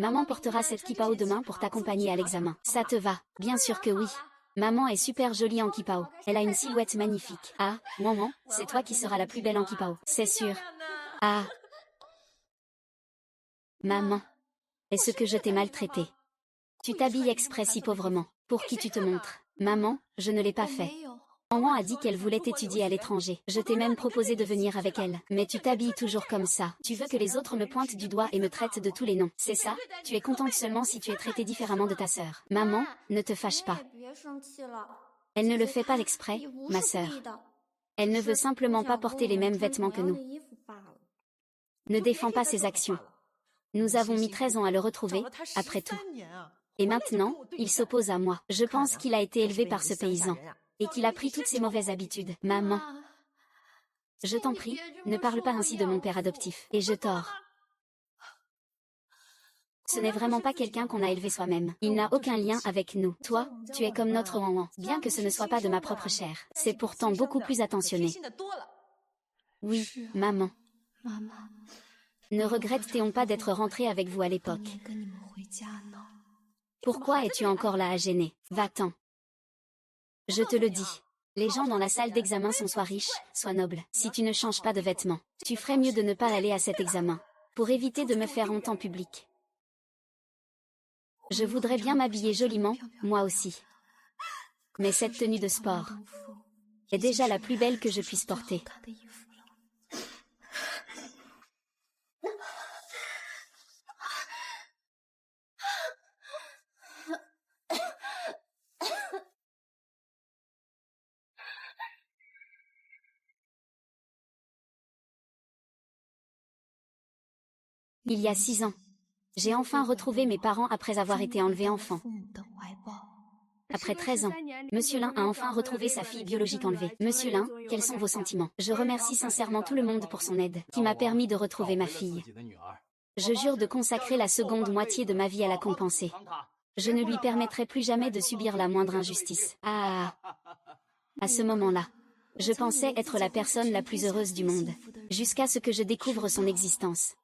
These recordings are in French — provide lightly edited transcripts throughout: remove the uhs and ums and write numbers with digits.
Maman portera cette kipao demain pour t'accompagner à l'examen. Ça te va? Bien sûr que oui. Maman est super jolie en kipao. Elle a une silhouette magnifique. Ah, maman, c'est toi qui seras la plus belle en kipao. C'est sûr. Ah. Maman. Est-ce que je t'ai maltraité? Tu t'habilles exprès si pauvrement. Pour qui tu te montres? Maman, je ne l'ai pas fait. Maman a dit qu'elle voulait étudier à l'étranger. Je t'ai même proposé de venir avec elle. Mais tu t'habilles toujours comme ça. Tu veux que les autres me pointent du doigt et me traitent de tous les noms. C'est ça? Tu es contente seulement si tu es traitée différemment de ta sœur. Maman, ne te fâche pas. Elle ne le fait pas exprès, ma sœur. Elle ne veut simplement pas porter les mêmes vêtements que nous. Ne défends pas ses actions. Nous avons mis 13 ans à le retrouver, après tout. Et maintenant, il s'oppose à moi. Je pense qu'il a été élevé par ce paysan. Et qu'il a pris toutes ses mauvaises habitudes. Maman. Je t'en prie, ne parle pas ainsi de mon père adoptif. Et je tors. Ce n'est vraiment pas quelqu'un qu'on a élevé soi-même. Il n'a aucun lien avec nous. Toi, tu es comme notre Wanwan. Bien que ce ne soit pas de ma propre chair. C'est pourtant beaucoup plus attentionné. Oui, maman. Ne regrette-t-on pas d'être rentré avec vous à l'époque? Pourquoi es-tu encore là à gêner? Va-t'en. Je te le dis. Les gens dans la salle d'examen sont soit riches, soit nobles. Si tu ne changes pas de vêtements, tu ferais mieux de ne pas aller à cet examen. Pour éviter de me faire honte en public. Je voudrais bien m'habiller joliment, moi aussi. Mais cette tenue de sport est déjà la plus belle que je puisse porter. Il y a 6 ans, j'ai enfin retrouvé mes parents après avoir été enlevé enfant. Après 13 ans, Monsieur Lin a enfin retrouvé sa fille biologique enlevée. Monsieur Lin, quels sont vos sentiments? Je remercie sincèrement tout le monde pour son aide, qui m'a permis de retrouver ma fille. Je jure de consacrer la seconde moitié de ma vie à la compenser. Je ne lui permettrai plus jamais de subir la moindre injustice. Ah! À ce moment-là, je pensais être la personne la plus heureuse du monde, jusqu'à ce que je découvre son existence.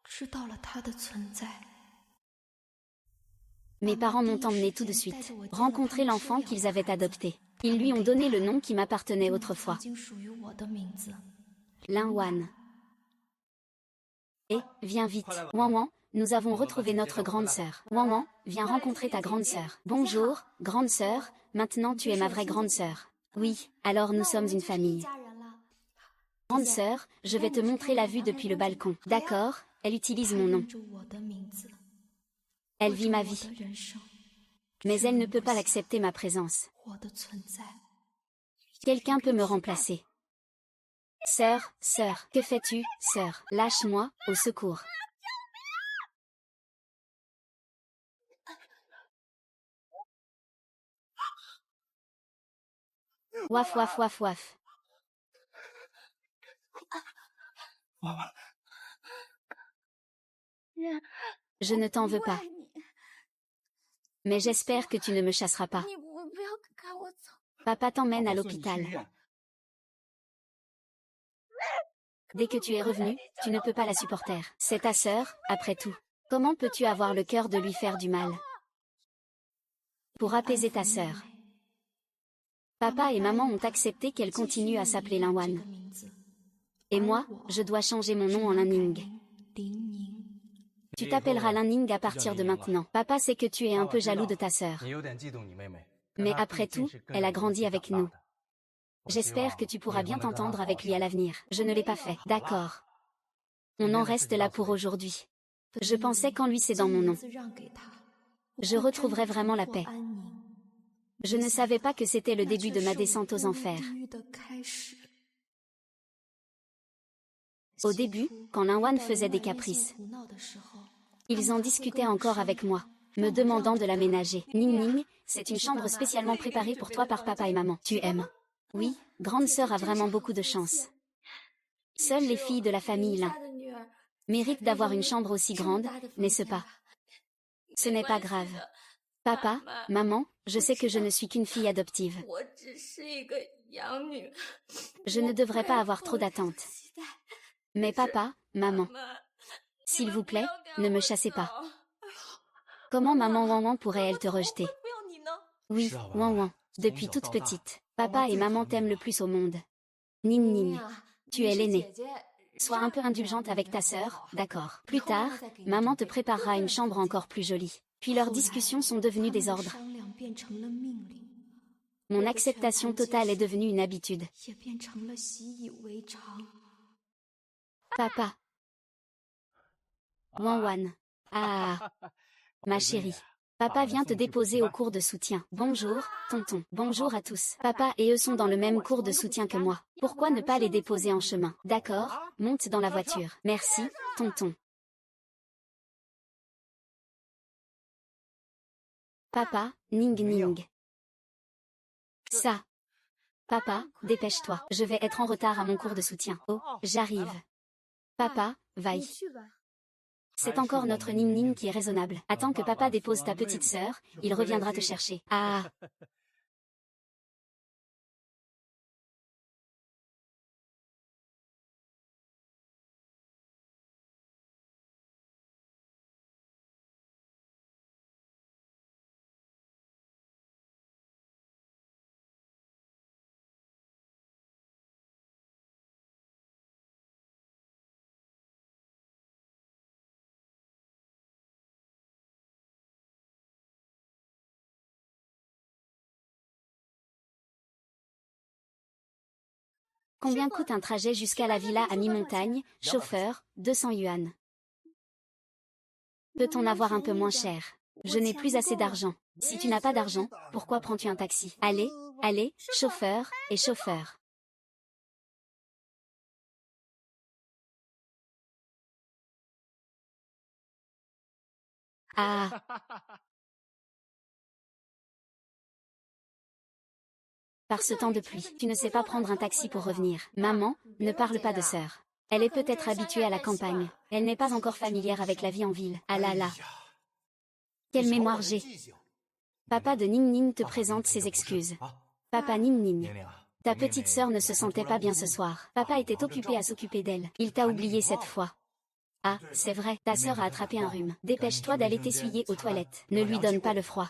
Mes parents m'ont emmené tout de suite, rencontrer l'enfant qu'ils avaient adopté. Ils lui ont donné le nom qui m'appartenait autrefois. Lin Wan. Et, viens vite. Wanwan, nous avons retrouvé notre grande sœur. Wanwan, viens rencontrer ta grande sœur. Bonjour, grande sœur, maintenant tu es ma vraie grande sœur. Oui, alors nous sommes une famille. Grande sœur, je vais te montrer la vue depuis le balcon. D'accord, elle utilise mon nom. Elle vit ma vie. Mais elle ne peut pas l'accepter ma présence. Quelqu'un peut me remplacer. Sœur, sœur, que fais-tu, sœur? Lâche-moi, au secours. Waf waf waf waf. Je ne t'en veux pas. Mais j'espère que tu ne me chasseras pas. Papa t'emmène à l'hôpital. Dès que tu es revenu, tu ne peux pas la supporter. C'est ta sœur, après tout. Comment peux-tu avoir le cœur de lui faire du mal? Pour apaiser ta sœur. Papa et maman ont accepté qu'elle continue à s'appeler Lin Wan. Et moi, je dois changer mon nom en Lin Ning. Tu t'appelleras Lin Ning à partir de maintenant. Papa sait que tu es un peu jaloux de ta sœur. Mais après tout, elle a grandi avec nous. J'espère que tu pourras bien t'entendre avec lui à l'avenir. Je ne l'ai pas fait. D'accord. On en reste là pour aujourd'hui. Je pensais qu'en lui c'est dans mon nom. Je retrouverai vraiment la paix. Je ne savais pas que c'était le début de ma descente aux enfers. Au début, quand Lin Wan faisait des caprices, ils en discutaient encore avec moi, me demandant de l'aménager. Ning Ning, c'est une chambre spécialement préparée pour toi par papa et maman. Tu aimes? Oui, grande sœur a vraiment beaucoup de chance. Seules les filles de la famille Lin méritent d'avoir une chambre aussi grande, n'est-ce pas? Ce n'est pas grave. Papa, maman, je sais que je ne suis qu'une fille adoptive. Je ne devrais pas avoir trop d'attentes. Mais papa, maman, s'il vous plaît, ne me chassez pas. Comment maman Wan Wan pourrait-elle te rejeter? Oui, Wan Wan. Depuis toute petite, papa et maman t'aiment le plus au monde. Ning Ning. Tu es l'aînée. Sois un peu indulgente avec ta sœur, d'accord. Plus tard, maman te préparera une chambre encore plus jolie. Puis leurs discussions sont devenues des ordres. Mon acceptation totale est devenue une habitude. Papa. Wan Wan. Ah, ma chérie. Papa vient te déposer au cours de soutien. Bonjour, tonton. Bonjour à tous. Papa et eux sont dans le même cours de soutien que moi. Pourquoi ne pas les déposer en chemin? D'accord, monte dans la voiture. Merci, tonton. Papa, Ning Ning. Ça. Papa, dépêche-toi. Je vais être en retard à mon cours de soutien. Oh, j'arrive. Papa, vaille. C'est encore notre Ning Ning qui est raisonnable. Attends que papa dépose ta petite sœur, il reviendra te chercher. Ah. Combien coûte un trajet jusqu'à la villa à mi-montagne? Chauffeur, 200 yuan. Peut-on avoir un peu moins cher? Je n'ai plus assez d'argent. Si tu n'as pas d'argent, pourquoi prends-tu un taxi? Allez, allez, chauffeur, et chauffeur. Ah. Par ce temps de pluie, tu ne sais pas prendre un taxi pour revenir. Maman, ne parle pas de sœur. Elle est peut-être habituée à la campagne. Elle n'est pas encore familière avec la vie en ville. Ah là là. Quelle mémoire j'ai. Papa de Ning Ning te présente ses excuses. Papa Ning Ning. Ta petite sœur ne se sentait pas bien ce soir. Papa était occupé à s'occuper d'elle. Il t'a oublié cette fois. Ah, c'est vrai, ta sœur a attrapé un rhume. Dépêche-toi d'aller t'essuyer aux toilettes. Ne lui donne pas le froid.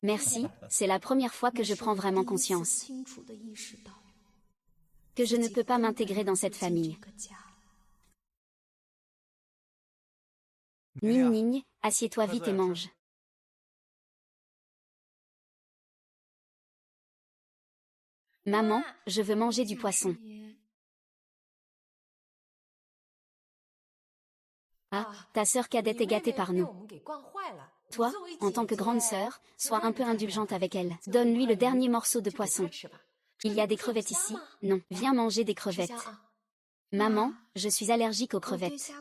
Merci, c'est la première fois que je prends vraiment conscience que je ne peux pas m'intégrer dans cette famille. Ning Ning, assieds-toi vite et mange. Maman, je veux manger du poisson. Ah, ta sœur cadette est gâtée par nous. Toi, en tant que grande sœur, sois un peu indulgente avec elle. Donne-lui le dernier morceau de poisson. Il y a des crevettes ici? Non, viens manger des crevettes. Maman, je suis allergique aux crevettes.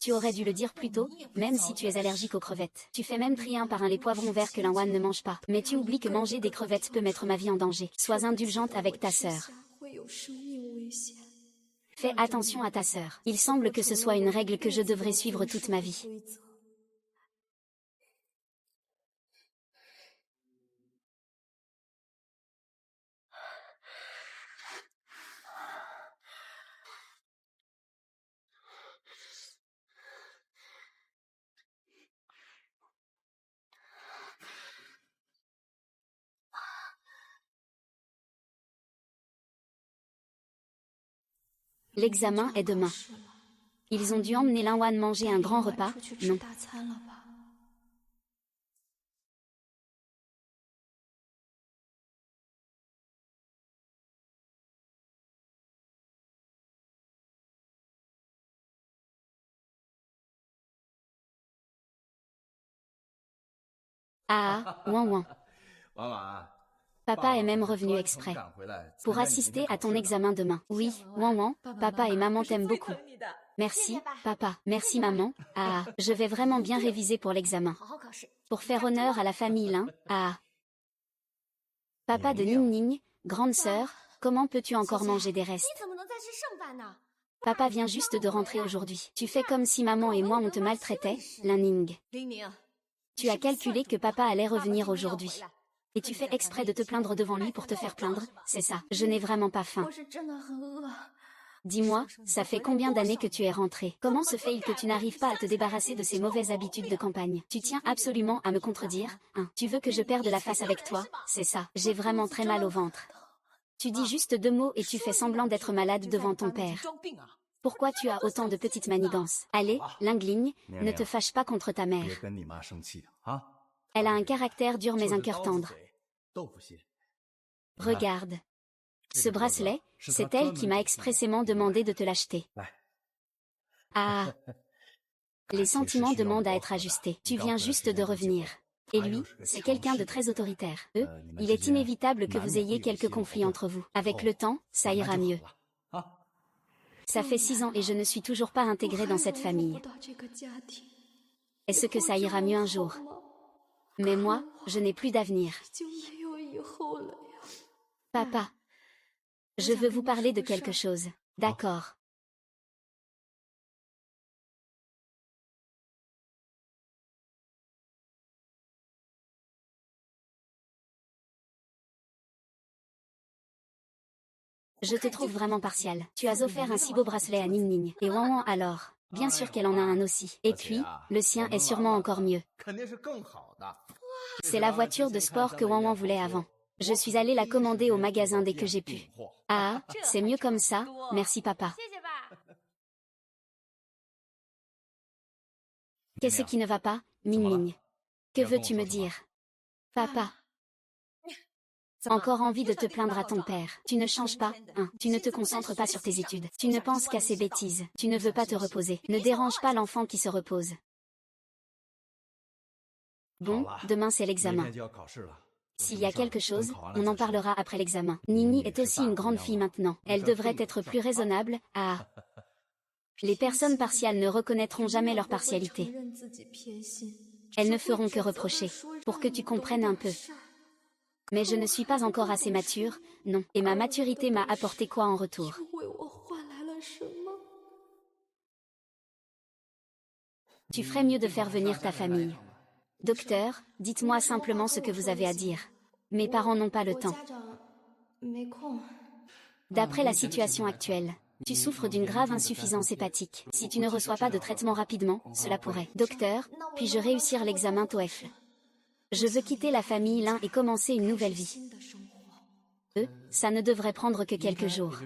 Tu aurais dû le dire plus tôt, même si tu es allergique aux crevettes. Tu fais même trier un par un les poivrons verts que l'Inwan ne mange pas. Mais tu oublies que manger des crevettes peut mettre ma vie en danger. Sois indulgente avec ta sœur. Fais attention à ta sœur. Il semble que ce soit une règle que je devrais suivre toute ma vie. L'examen est demain. Ils ont dû emmener l'Inwan manger un grand repas, non? Ah, ouin ouin. Papa est même revenu exprès pour assister à ton examen demain. Oui, ouin ouin, papa et maman t'aiment beaucoup. Merci, papa. Merci maman. Ah, je vais vraiment bien réviser pour l'examen. Pour faire honneur à la famille Lin. Ah. Papa de Ning Ning, grande sœur, comment peux-tu encore manger des restes? Papa vient juste de rentrer aujourd'hui. Tu fais comme si maman et moi on te maltraitait, Lin Ning. Tu as calculé que papa allait revenir aujourd'hui. Et tu fais exprès de te plaindre devant lui pour te faire plaindre, c'est ça. Je n'ai vraiment pas faim. Dis-moi, ça fait combien d'années que tu es rentré? Comment se fait-il que tu n'arrives pas à te débarrasser de ces mauvaises habitudes de campagne? Tu tiens absolument à me contredire, hein? Tu veux que je perde la face avec toi? C'est ça. J'ai vraiment très mal au ventre. Tu dis juste 2 mots et tu fais semblant d'être malade devant ton père. Pourquoi tu as autant de petites manigances? Allez, Lingling, ne te fâche pas contre ta mère. Elle a un caractère dur mais un cœur tendre. Regarde. Ce bracelet, c'est elle qui m'a expressément demandé de te l'acheter. Ah. Les sentiments demandent à être ajustés. Tu viens juste de revenir. Et lui, c'est quelqu'un de très autoritaire. Il est inévitable que vous ayez quelques conflits entre vous. Avec le temps, ça ira mieux. Ça fait 6 ans et je ne suis toujours pas intégrée dans cette famille. Est-ce que ça ira mieux un jour? Mais moi, je n'ai plus d'avenir. Papa. Je veux vous parler de quelque chose. D'accord. Je te trouve vraiment partial. Tu as offert un si beau bracelet à Ning Ning. Et Wan Wan alors? Bien sûr qu'elle en a un aussi. Et puis, le sien est sûrement encore mieux. C'est la voiture de sport que Wan Wan voulait avant. Je suis allée la commander au magasin dès que j'ai pu. Ah, c'est mieux comme ça, merci papa. Qu'est-ce qui ne va pas, Ning Ning? Que veux-tu me dire? Papa. Encore envie de te plaindre à ton père. Tu ne changes pas, hein. Tu ne te concentres pas sur tes études. Tu ne penses qu'à ces bêtises. Tu ne veux pas te reposer. Ne dérange pas l'enfant qui se repose. Bon, demain c'est l'examen. S'il y a quelque chose, on en parlera après l'examen. Nini est aussi une grande fille maintenant. Elle devrait être plus raisonnable. Ah. Les personnes partiales ne reconnaîtront jamais leur partialité. Elles ne feront que reprocher. Pour que tu comprennes un peu. Mais je ne suis pas encore assez mature, non. Et ma maturité m'a apporté quoi en retour? Tu ferais mieux de faire venir ta famille. Docteur, dites-moi simplement ce que vous avez à dire. Mes parents n'ont pas le temps. D'après la situation actuelle, tu souffres d'une grave insuffisance hépatique. Si tu ne reçois pas de traitement rapidement, cela pourrait. Docteur, puis-je réussir l'examen TOEFL? Je veux quitter la famille Lin et commencer une nouvelle vie. Ça ne devrait prendre que quelques jours.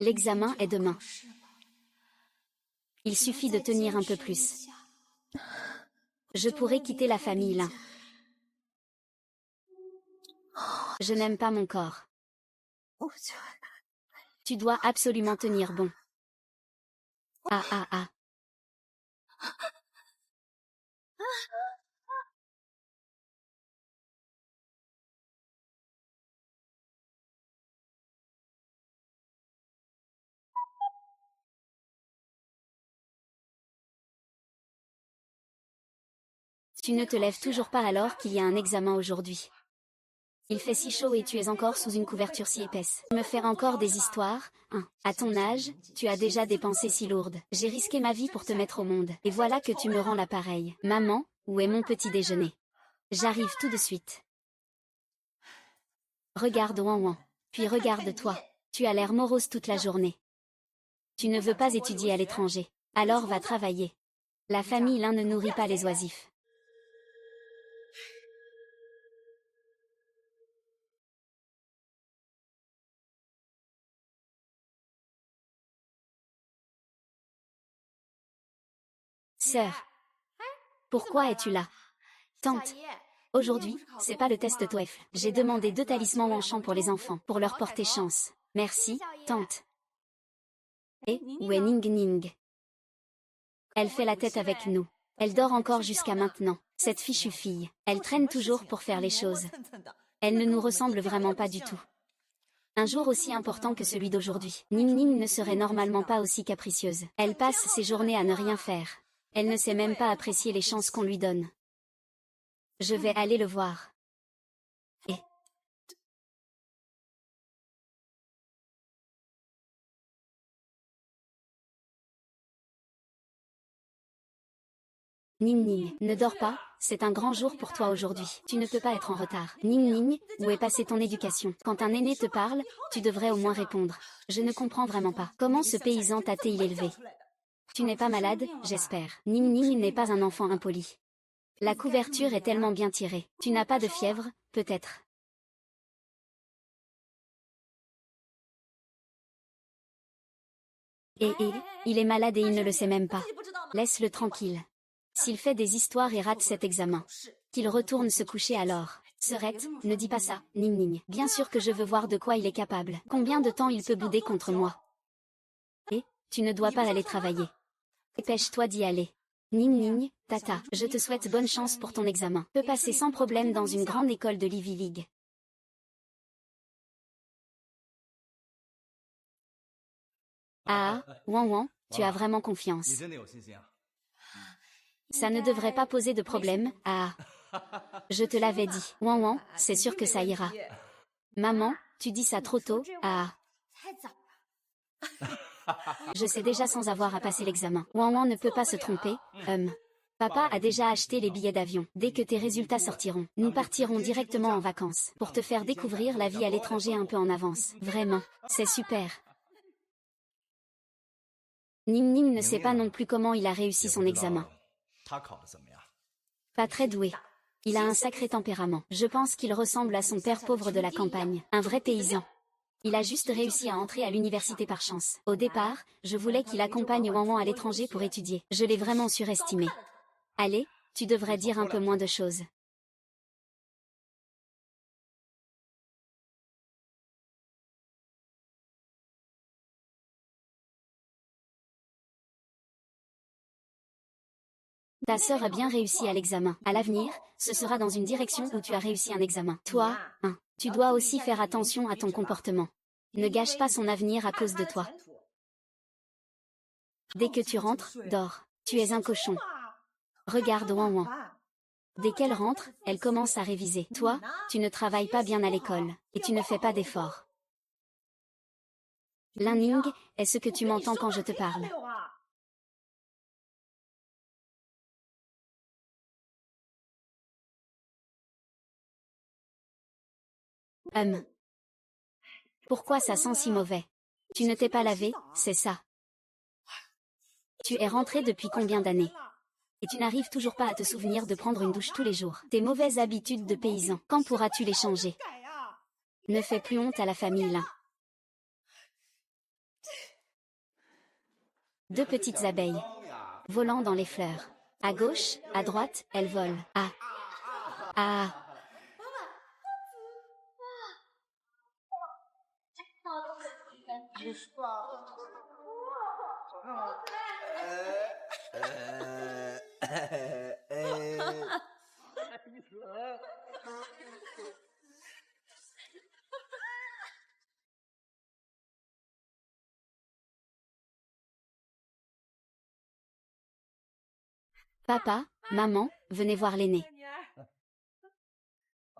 L'examen est demain. Il suffit de tenir un peu plus. Je pourrais quitter la famille Lin. Je n'aime pas mon corps. Tu dois absolument tenir bon. Ah ah ah. Tu ne te lèves toujours pas alors qu'il y a un examen aujourd'hui. Il fait si chaud et tu es encore sous une couverture si épaisse. Tu me fais encore des histoires, hein. À ton âge, tu as déjà des pensées si lourdes. J'ai risqué ma vie pour te mettre au monde. Et voilà que tu me rends l'appareil. Maman, où est mon petit déjeuner? J'arrive tout de suite. Regarde Wan Wan. Puis regarde-toi. Tu as l'air morose toute la journée. Tu ne veux pas étudier à l'étranger. Alors va travailler. La famille Lin ne nourrit pas les oisifs. Sœur. Pourquoi es-tu là? Tante. Aujourd'hui, c'est pas le test TOEFL. J'ai demandé 2 talismans Wanchant pour les enfants, pour leur porter chance. Merci, tante. Et, où est Ning Ning? Elle fait la tête avec nous. Elle dort encore jusqu'à maintenant. Cette fichue fille, elle traîne toujours pour faire les choses. Elle ne nous ressemble vraiment pas du tout. Un jour aussi important que celui d'aujourd'hui. Ning Ning ne serait normalement pas aussi capricieuse. Elle passe ses journées à ne rien faire. Elle ne sait même pas apprécier les chances qu'on lui donne. Je vais aller le voir. Ning Ning, ne dors pas, c'est un grand jour pour toi aujourd'hui. Tu ne peux pas être en retard. Ning Ning, où est passée ton éducation? Quand un aîné te parle, tu devrais au moins répondre. Je ne comprends vraiment pas. Comment ce paysan t'a-t-il élevé? Tu n'es pas malade, j'espère. Ning Ning n'est pas un enfant impoli. La couverture est tellement bien tirée. Tu n'as pas de fièvre, peut-être? Il est malade et il ne le sait même pas. Laisse-le tranquille. S'il fait des histoires et rate cet examen, qu'il retourne se coucher alors. Serette, ne dis pas ça, Ning Ning. Bien sûr que je veux voir de quoi il est capable. Combien de temps il peut bouder contre moi? Tu ne dois pas aller travailler. Dépêche-toi d'y aller. Ning Ning, tata, je te souhaite bonne chance pour ton examen. Peux passer sans problème dans une grande école de l'Ivy League. Ah, Wan Wan, tu as vraiment confiance. Ça ne devrait pas poser de problème, ah. Je te l'avais dit. Wan Wan, c'est sûr que ça ira. Maman, tu dis ça trop tôt, ah. Je sais déjà sans avoir à passer l'examen. Wan Wan ne peut pas se tromper, Papa a déjà acheté les billets d'avion. Dès que tes résultats sortiront, nous partirons directement en vacances, pour te faire découvrir la vie à l'étranger un peu en avance. Vraiment, c'est super. Ning Ning ne sait pas non plus comment il a réussi son examen. Pas très doué. Il a un sacré tempérament. Je pense qu'il ressemble à son père pauvre de la campagne, un vrai paysan. Il a juste réussi à entrer à l'université par chance. Au départ, je voulais qu'il accompagne Wan Wan à l'étranger pour étudier. Je l'ai vraiment surestimé. Allez, tu devrais dire un peu moins de choses. Ta sœur a bien réussi à l'examen. À l'avenir, ce sera dans une direction où tu as réussi un examen. Toi, tu dois aussi faire attention à ton comportement. Ne gâche pas son avenir à cause de toi. Dès que tu rentres, dors. Tu es un cochon. Regarde Wan Wan. Dès qu'elle rentre, elle commence à réviser. Toi, tu ne travailles pas bien à l'école, et tu ne fais pas d'efforts. Ling Ning, est-ce que tu m'entends quand je te parle? Pourquoi ça sent si mauvais? Tu ne t'es pas lavé, c'est ça. Tu es rentré depuis combien d'années? Et tu n'arrives toujours pas à te souvenir de prendre une douche tous les jours. Tes mauvaises habitudes de paysan, quand pourras-tu les changer? Ne fais plus honte à la famille là. Deux petites abeilles, volant dans les fleurs. À gauche, à droite, elles volent. Ah. Ah. Papa, maman, venez voir l'aîné.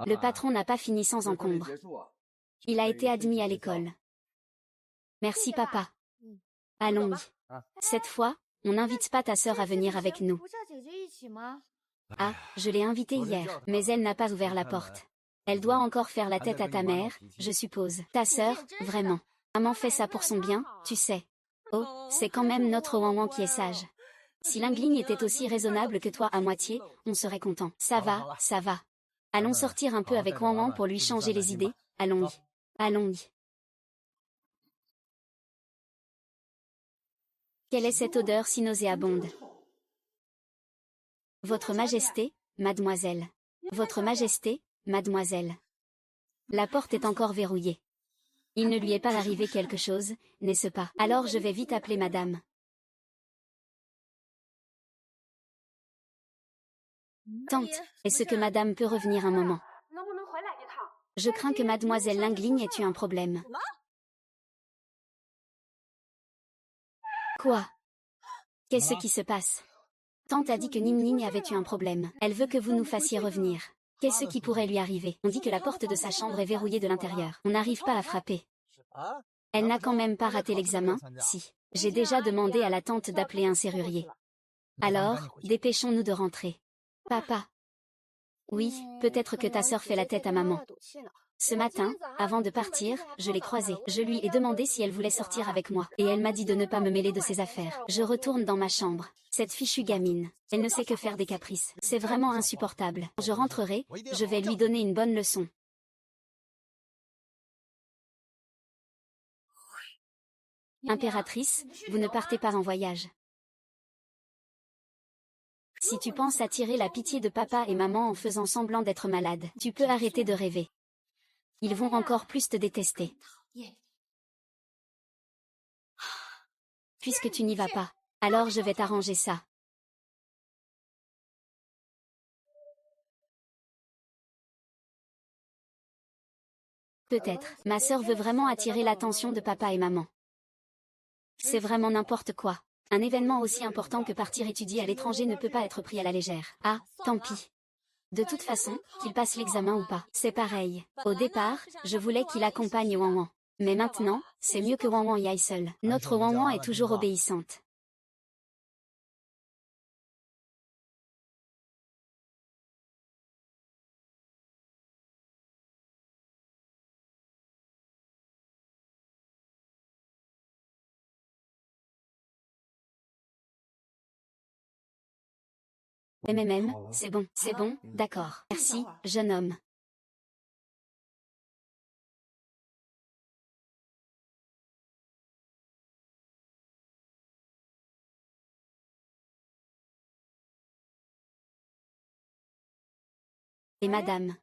Le patron n'a pas fini sans encombre. Il a été admis à l'école. Merci papa. Allons-y. Cette fois, on n'invite pas ta sœur à venir avec nous. Ah, je l'ai invitée hier, mais elle n'a pas ouvert la porte. Elle doit encore faire la tête à ta mère, je suppose. Ta sœur, vraiment. Maman fait ça pour son bien, tu sais. Oh, c'est quand même notre Wan Wan qui est sage. Si Ling Ling était aussi raisonnable que toi à moitié, on serait content. Ça va, ça va. Allons sortir un peu avec Wan Wan pour lui changer les idées. Allons-y. Allons-y. Quelle est cette odeur si nauséabonde? Votre Majesté, mademoiselle. Votre Majesté, mademoiselle. La porte est encore verrouillée. Il ne lui est pas arrivé quelque chose, n'est-ce pas? Alors je vais vite appeler madame. Tante, est-ce que madame peut revenir un moment? Je crains que mademoiselle Ling Ling ait eu un problème. Quoi? Qu'est-ce qui se passe? Tante a dit que Ning Ning avait eu un problème. Elle veut que vous nous fassiez revenir. Qu'est-ce qui pourrait lui arriver? On dit que la porte de sa chambre est verrouillée de l'intérieur. On n'arrive pas à frapper. Elle n'a quand même pas raté l'examen, si. J'ai déjà demandé à la tante d'appeler un serrurier. Alors, dépêchons-nous de rentrer. Papa. Oui, peut-être que ta sœur fait la tête à maman. Ce matin, avant de partir, je l'ai croisée. Je lui ai demandé si elle voulait sortir avec moi, et elle m'a dit de ne pas me mêler de ses affaires. Je retourne dans ma chambre. Cette fichue gamine, elle ne sait que faire des caprices. C'est vraiment insupportable. Je rentrerai, je vais lui donner une bonne leçon. Impératrice, vous ne partez pas en voyage. Si tu penses attirer la pitié de papa et maman en faisant semblant d'être malade, tu peux arrêter de rêver. Ils vont encore plus te détester. Puisque tu n'y vas pas, alors je vais t'arranger ça. Peut-être, ma sœur veut vraiment attirer l'attention de papa et maman. C'est vraiment n'importe quoi. Un événement aussi important que partir étudier à l'étranger ne peut pas être pris à la légère. Ah, tant pis. De toute façon, qu'il passe l'examen ou pas, c'est pareil. Au départ, je voulais qu'il accompagne Wanwan. Mais maintenant, c'est mieux que Wanwan y aille seul. Notre Wanwan est toujours obéissante. C'est bon, d'accord. Merci, jeune homme. Et madame.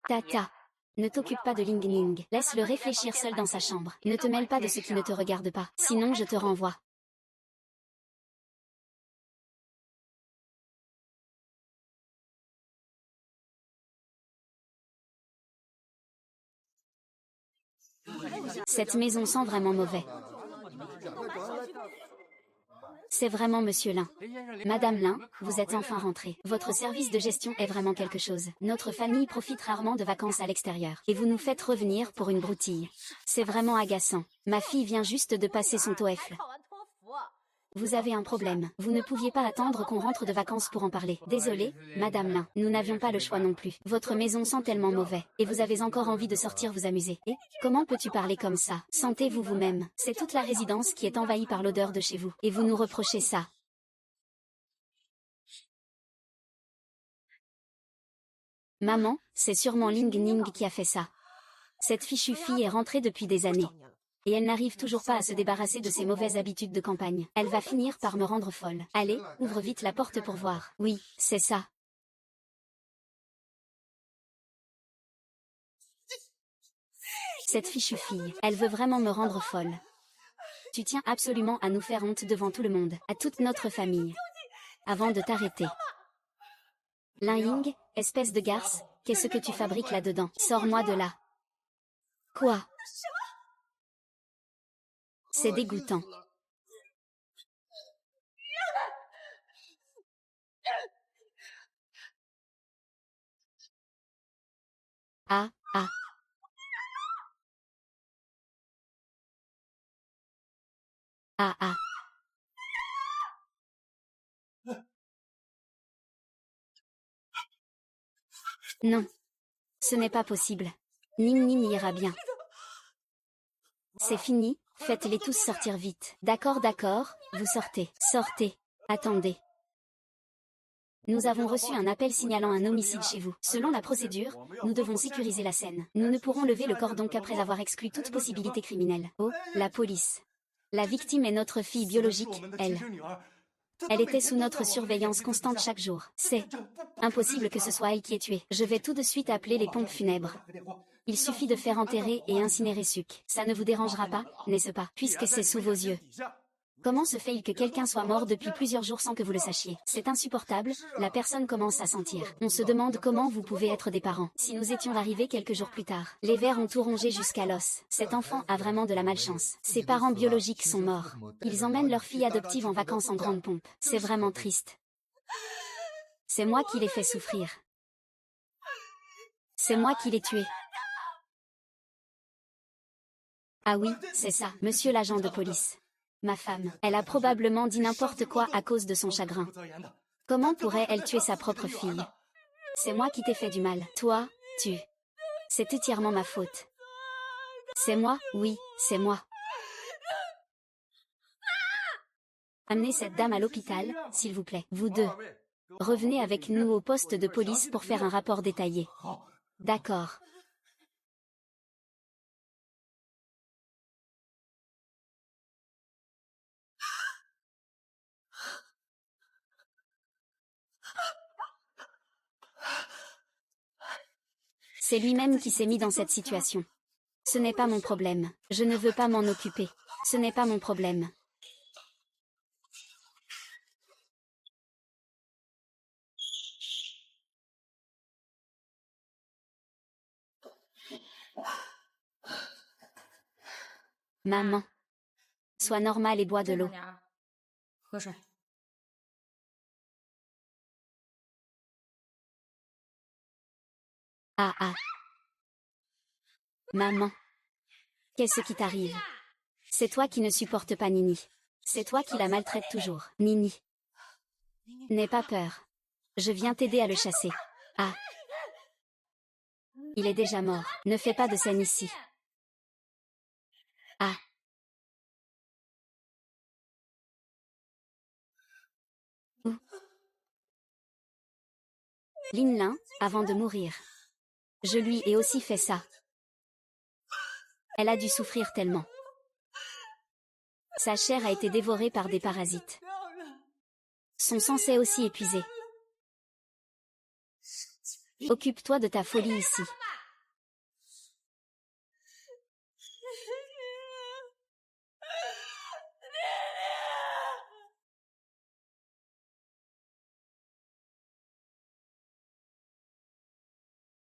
Tata. Ne t'occupe pas de Ling Ning. Laisse-le réfléchir seul dans sa chambre. Ne te mêle pas de ce qui ne te regarde pas. Sinon je te renvoie. Cette maison sent vraiment mauvais. C'est vraiment Monsieur Lin. Madame Lin, vous êtes enfin rentrée. Votre service de gestion est vraiment quelque chose. Notre famille profite rarement de vacances à l'extérieur. Et vous nous faites revenir pour une broutille. C'est vraiment agaçant. Ma fille vient juste de passer son TOEFL. Vous avez un problème. Vous ne pouviez pas attendre qu'on rentre de vacances pour en parler. Désolée, Madame Lin, nous n'avions pas le choix non plus. Votre maison sent tellement mauvais. Et vous avez encore envie de sortir vous amuser. Et comment peux-tu parler comme ça? Sentez-vous vous-même. C'est toute la résidence qui est envahie par l'odeur de chez vous. Et vous nous reprochez ça. Maman, c'est sûrement Ling Ning qui a fait ça. Cette fichue fille est rentrée depuis des années. Et elle n'arrive toujours pas à se débarrasser de ses mauvaises habitudes de campagne. Elle va finir par me rendre folle. Allez, ouvre vite la porte pour voir. Oui, c'est ça. Cette fichue fille, elle veut vraiment me rendre folle. Tu tiens absolument à nous faire honte devant tout le monde, à toute notre famille. Avant de t'arrêter. Lin Ying, espèce de garce, qu'est-ce que tu fabriques là-dedans? Sors-moi de là. Quoi? C'est dégoûtant. Ah, ah. Ah, ah. Non. Ce n'est pas possible. Ning Ning ira bien. C'est fini, faites-les tous sortir vite. D'accord, d'accord, vous sortez. Sortez. Attendez. Nous avons reçu un appel signalant un homicide chez vous. Selon la procédure, nous devons sécuriser la scène. Nous ne pourrons lever le cordon qu'après avoir exclu toute possibilité criminelle. Oh, la police. La victime est notre fille biologique, elle. Elle était sous notre surveillance constante chaque jour. C'est impossible que ce soit elle qui ait tué. Je vais tout de suite appeler les pompes funèbres. Il suffit de faire enterrer et incinérer Suk. Ça ne vous dérangera pas, n'est-ce pas, puisque c'est sous vos yeux. Comment se fait-il que quelqu'un soit mort depuis plusieurs jours sans que vous le sachiez? C'est insupportable, la personne commence à sentir. On se demande comment vous pouvez être des parents. Si nous étions arrivés quelques jours plus tard, les vers ont tout rongé jusqu'à l'os. Cet enfant a vraiment de la malchance. Ses parents biologiques sont morts. Ils emmènent leur fille adoptive en vacances en grande pompe. C'est vraiment triste. C'est moi qui l'ai fait souffrir. C'est moi qui l'ai tué. Ah oui, c'est ça, monsieur l'agent de police. Ma femme. Elle a probablement dit n'importe quoi à cause de son chagrin. Comment pourrait-elle tuer sa propre fille? C'est moi qui t'ai fait du mal. Toi, tu. C'est entièrement ma faute. C'est moi, oui, c'est moi. Amenez cette dame à l'hôpital, s'il vous plaît. Vous deux. Revenez avec nous au poste de police pour faire un rapport détaillé. D'accord. C'est lui-même qui s'est mis dans cette situation. Ce n'est pas mon problème. Je ne veux pas m'en occuper. Ce n'est pas mon problème. Maman. Sois normale et bois de l'eau. Ah ah. Maman. Qu'est-ce qui t'arrive? C'est toi qui ne supportes pas Nini. C'est toi qui la maltraites toujours. Nini. N'aie pas peur. Je viens t'aider à le chasser. Ah. Il est déjà mort. Ne fais pas de scène ici. Ah. Où? Lin Lin, avant de mourir. Je lui ai aussi fait ça. Elle a dû souffrir tellement. Sa chair a été dévorée par des parasites. Son sang s'est aussi épuisé. Occupe-toi de ta folie ici.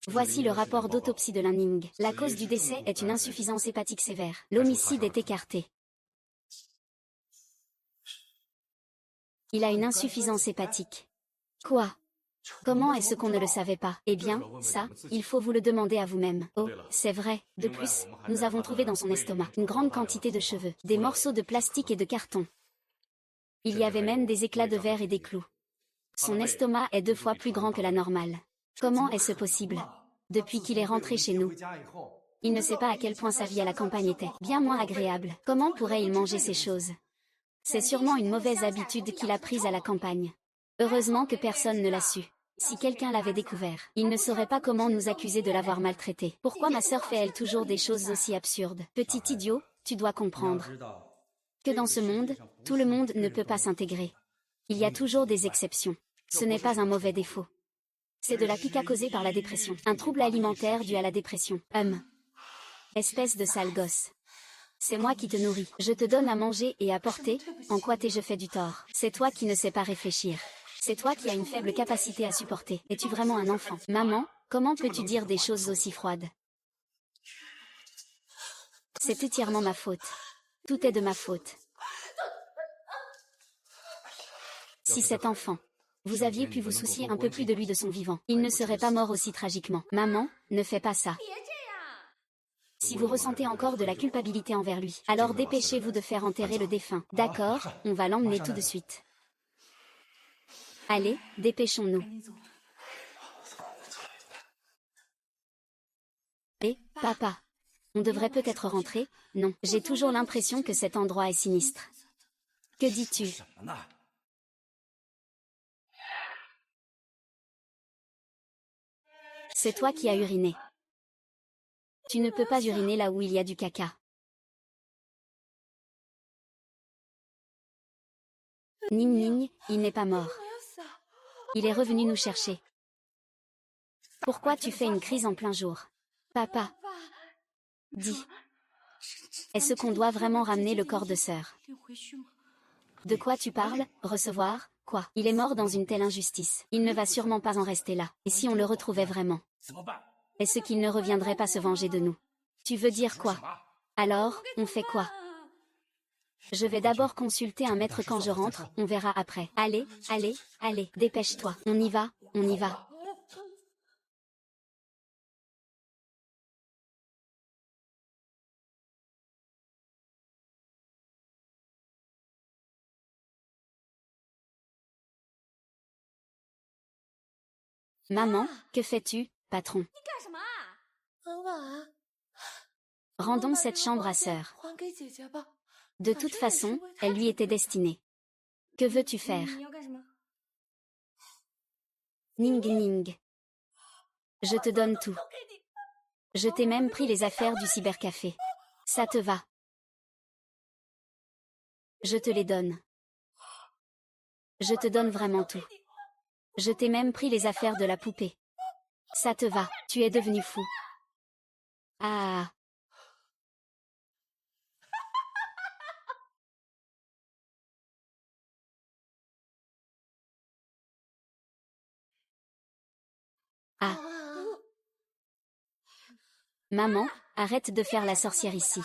Voici le rapport d'autopsie de Lin Ning. La cause du décès est une insuffisance hépatique sévère. L'homicide est écarté. Il a une insuffisance hépatique. Quoi? Comment est-ce qu'on ne le savait pas? Eh bien, ça, il faut vous le demander à vous-même. Oh, c'est vrai. De plus, nous avons trouvé dans son estomac une grande quantité de cheveux, des morceaux de plastique et de carton. Il y avait même des éclats de verre et des clous. Son estomac est 2 fois plus grand que la normale. Comment est-ce possible? Depuis qu'il est rentré chez nous, il ne sait pas à quel point sa vie à la campagne était bien moins agréable. Comment pourrait-il manger ces choses? C'est sûrement une mauvaise habitude qu'il a prise à la campagne. Heureusement que personne ne l'a su. Si quelqu'un l'avait découvert, il ne saurait pas comment nous accuser de l'avoir maltraité. Pourquoi ma sœur fait-elle toujours des choses aussi absurdes? Petit idiot, tu dois comprendre que dans ce monde, tout le monde ne peut pas s'intégrer. Il y a toujours des exceptions. Ce n'est pas un mauvais défaut. C'est de la piqûre causée par la dépression. Un trouble alimentaire dû à la dépression. Espèce de sale gosse. C'est moi qui te nourris. Je te donne à manger et à porter. En quoi t'ai-je fait du tort? C'est toi qui ne sais pas réfléchir. C'est toi qui as une faible capacité à supporter. Es-tu vraiment un enfant? Maman, comment peux-tu dire des choses aussi froides? C'est entièrement ma faute. Tout est de ma faute. Si cet enfant, vous aviez pu vous soucier un peu plus de lui de son vivant, il ne serait pas mort aussi tragiquement. Maman, ne fais pas ça. Si vous ressentez encore de la culpabilité envers lui, alors dépêchez-vous de faire enterrer le défunt. D'accord, on va l'emmener tout de suite. Allez, dépêchons-nous. Papa. On devrait peut-être rentrer, non? J'ai toujours l'impression que cet endroit est sinistre. Que dis-tu? C'est toi qui as uriné. Tu ne peux pas uriner là où il y a du caca. Ning Ning, il n'est pas mort. Il est revenu nous chercher. Pourquoi tu fais une crise en plein jour? Papa. Dis. Est-ce qu'on doit vraiment ramener le corps de sœur? De quoi tu parles? Recevoir? Quoi? Il est mort dans une telle injustice. Il ne va sûrement pas en rester là. Et si on le retrouvait vraiment? Est-ce qu'il ne reviendrait pas se venger de nous? Tu veux dire quoi? Alors, on fait quoi? Je vais d'abord consulter un maître quand je rentre, on verra après. Allez, allez, allez, dépêche-toi. On y va, on y va. Maman, que fais-tu, patron? Rendons cette chambre à sœur. De toute façon, elle lui était destinée. Que veux-tu faire? Ning Ning. Je te donne tout. Je t'ai même pris les affaires du cybercafé. Ça te va? Je te les donne. Je te donne vraiment tout. Je t'ai même pris les affaires de la poupée. Ça te va, tu es devenu fou. Ah. Ah. Maman, arrête de faire la sorcière ici.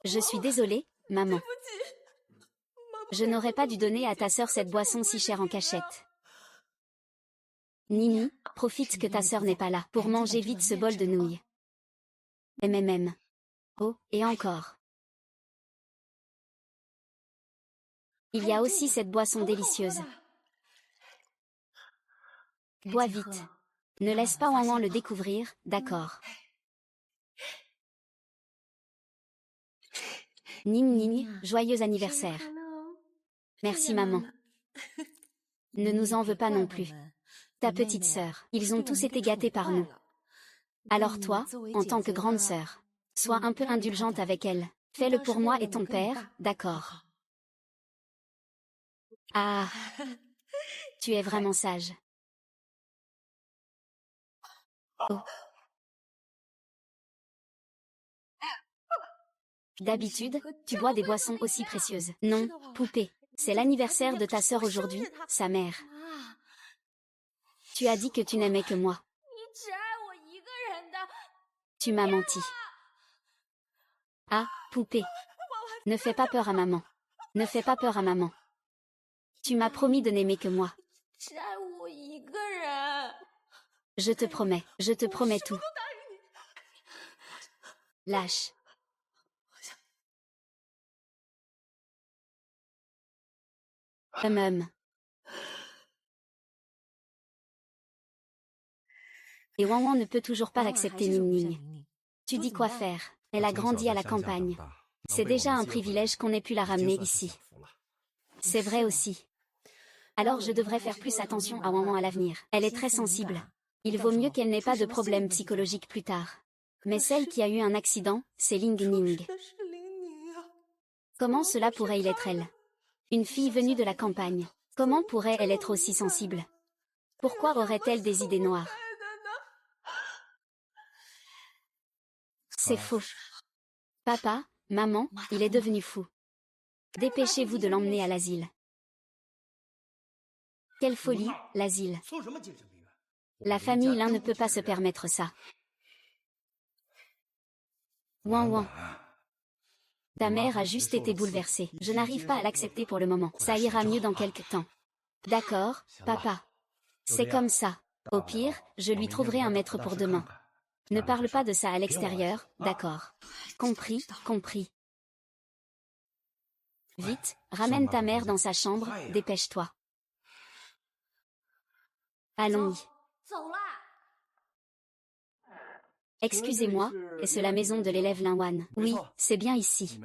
Je suis désolée, maman. Je n'aurais pas dû donner à ta sœur cette boisson si chère en cachette. Nini, profite que ta sœur n'est pas là pour manger vite ce bol de nouilles. MMM. Oh, et encore. Il y a aussi cette boisson délicieuse. Bois vite. Ne laisse pas Wanwan le découvrir, d'accord. Ning Ning, joyeux anniversaire. Merci maman. Ne nous en veux pas non plus. Ta petite sœur, ils ont tous été gâtés par nous. Alors toi, en tant que grande sœur, sois un peu indulgente avec elle. Fais-le pour moi et ton père, d'accord. Ah. Tu es vraiment sage. Oh. D'habitude, tu bois des boissons aussi précieuses. Non, poupée. C'est l'anniversaire de ta sœur aujourd'hui, sa mère. Tu as dit que tu n'aimais que moi. Tu m'as menti. Ah, poupée. Ne fais pas peur à maman. Ne fais pas peur à maman. Tu m'as promis de n'aimer que moi. Je te promets tout. Lâche. Et Wanwan ne peut toujours pas l'accepter Ning Ning. Tu dis quoi faire? Elle a grandi à la campagne. C'est déjà un privilège qu'on ait pu la ramener ici. C'est vrai aussi. Alors je devrais faire plus attention à Wanwan à l'avenir. Elle est très sensible. Il vaut mieux qu'elle n'ait pas de problème psychologique plus tard. Mais celle qui a eu un accident, c'est Ling Ning. Comment cela pourrait-il être elle? Une fille venue de la campagne. Comment pourrait-elle être aussi sensible? Pourquoi aurait-elle des idées noires? C'est faux. Papa, maman, il est devenu fou. Dépêchez-vous de l'emmener à l'asile. Quelle folie, l'asile. La famille Lin ne peut pas se permettre ça. Wanwan. Ta mère a juste été bouleversée. Je n'arrive pas à l'accepter pour le moment. Ça ira mieux dans quelque temps. D'accord, papa. C'est comme ça. Au pire, je lui trouverai un maître pour demain. Ne parle pas de ça à l'extérieur, d'accord. Compris, compris. Vite, ramène ta mère dans sa chambre, dépêche-toi. Allons-y. Excusez-moi, est-ce la maison de l'élève Lin Wan? Oui, c'est bien ici.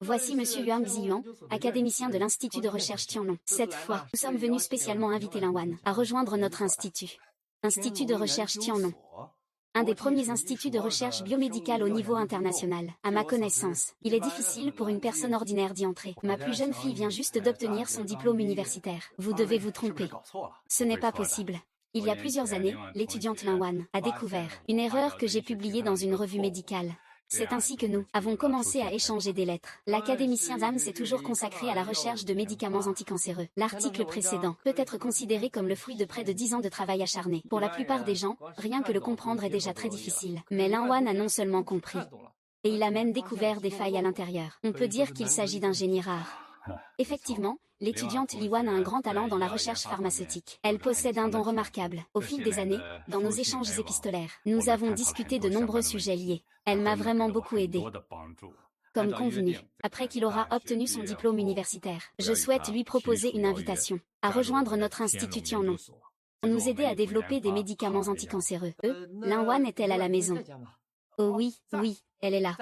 Voici Monsieur Yuan Xiuan, académicien de l'Institut de recherche Tianlong. Cette fois, nous sommes venus spécialement inviter Lin Wan à rejoindre notre institut. Institut de recherche Tianlong. Un des premiers instituts de recherche biomédicale au niveau international. À ma connaissance, il est difficile pour une personne ordinaire d'y entrer. Ma plus jeune fille vient juste d'obtenir son diplôme universitaire. Vous devez vous tromper. Ce n'est pas possible. Il y a plusieurs années, l'étudiante Lin Wan a découvert une erreur que j'ai publiée dans une revue médicale. C'est ainsi que nous avons commencé à échanger des lettres. L'académicien Zhang s'est toujours consacré à la recherche de médicaments anticancéreux. L'article précédent peut être considéré comme le fruit de près de 10 ans de travail acharné. Pour la plupart des gens, rien que le comprendre est déjà très difficile. Mais Lin Wan a non seulement compris, et il a même découvert des failles à l'intérieur. On peut dire qu'il s'agit d'un génie rare. Effectivement, l'étudiante Li Wan a un grand talent dans la recherche pharmaceutique. Elle possède un don remarquable. Au fil des années, dans nos échanges épistolaires, nous avons discuté de nombreux sujets liés. Elle m'a vraiment beaucoup aidé. Comme convenu, après qu'il aura obtenu son diplôme universitaire, je souhaite lui proposer une invitation à rejoindre notre institut Tianlong. Nous aider à développer des médicaments anticancéreux. Linwan est-elle à la maison? Oh oui, oui, elle est là.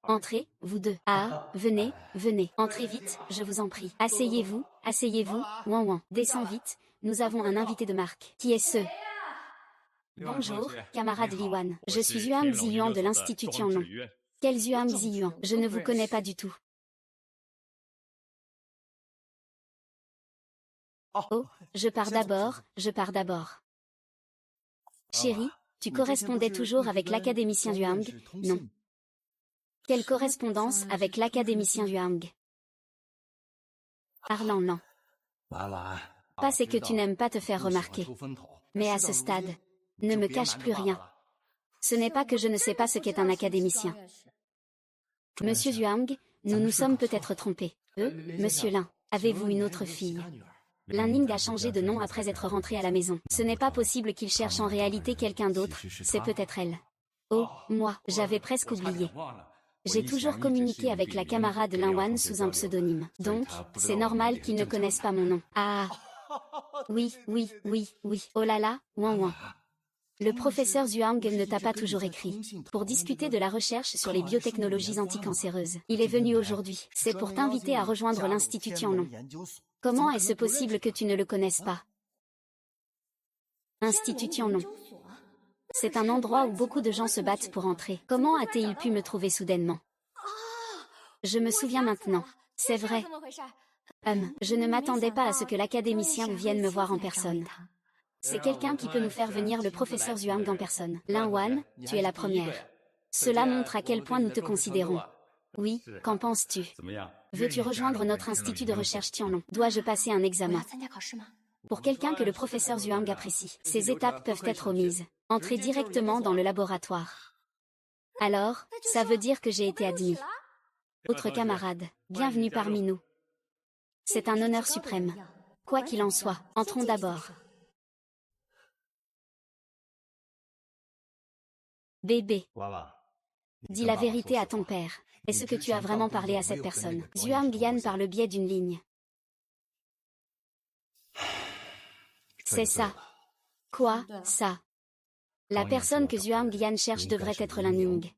Entrez, vous deux. Ah, venez, venez. Entrez vite, je vous en prie. Asseyez-vous, asseyez-vous. Ouan ouan. Descends vite, nous avons un invité de marque. Qui est ce? Bonjour, camarade Liwan. Je suis Yuan Ziyuan de l'Institut Tianlong. Quel Yuan Ziyuan? Je ne vous connais pas du tout. Oh, je pars d'abord, je pars d'abord. Chérie, tu correspondais toujours avec l'académicien Yuang, non? Quelle correspondance avec l'académicien Yuang? Parlant lent. Pas c'est que tu n'aimes pas te faire remarquer. Mais à ce stade, ne me cache plus rien. Ce n'est pas que je ne sais pas ce qu'est un académicien. Monsieur Yuang, nous nous sommes peut-être trompés. Monsieur Lin, avez-vous une autre fille? Lin Ning a changé de nom après être rentré à la maison. Ce n'est pas possible qu'il cherche en réalité quelqu'un d'autre, c'est peut-être elle. Oh, moi, j'avais presque oublié. J'ai toujours communiqué avec la camarade Lin Wan sous un pseudonyme. Donc, c'est normal qu'ils ne connaissent pas mon nom. Ah. Oui, oui, oui, oui. Oh là là, ouin ouin. Le professeur Zhuang ne t'a pas toujours écrit pour discuter de la recherche sur les biotechnologies anticancéreuses. Il est venu aujourd'hui. C'est pour t'inviter à rejoindre l'Institut Tianlong. Comment est-ce possible que tu ne le connaisses pas? Institut Tianlong. C'est un endroit où beaucoup de gens se battent pour entrer. Comment a-t-il pu me trouver soudainement? Je me souviens maintenant. C'est vrai. Je ne m'attendais pas à ce que l'académicien vienne me voir en personne. C'est quelqu'un qui peut nous faire venir le professeur Zhuang en personne. Lin Wan, tu es la première. Cela montre à quel point nous te considérons. Oui, qu'en penses-tu? Veux-tu rejoindre notre institut de recherche Tianlong? Dois-je passer un examen? Pour quelqu'un que le professeur Zhuang apprécie, ces étapes peuvent être omises. Entrez directement dans le laboratoire. Alors, ça veut dire que j'ai été admis. Autre camarade, bienvenue parmi nous. C'est un honneur suprême. Quoi qu'il en soit, entrons d'abord. Bébé. Dis la vérité à ton père. Est-ce que tu as vraiment parlé à cette personne? Zhuang Yan par le biais d'une ligne. C'est ça. Quoi, ça? La personne que Zhuang Yan cherche devrait être Lin Ning.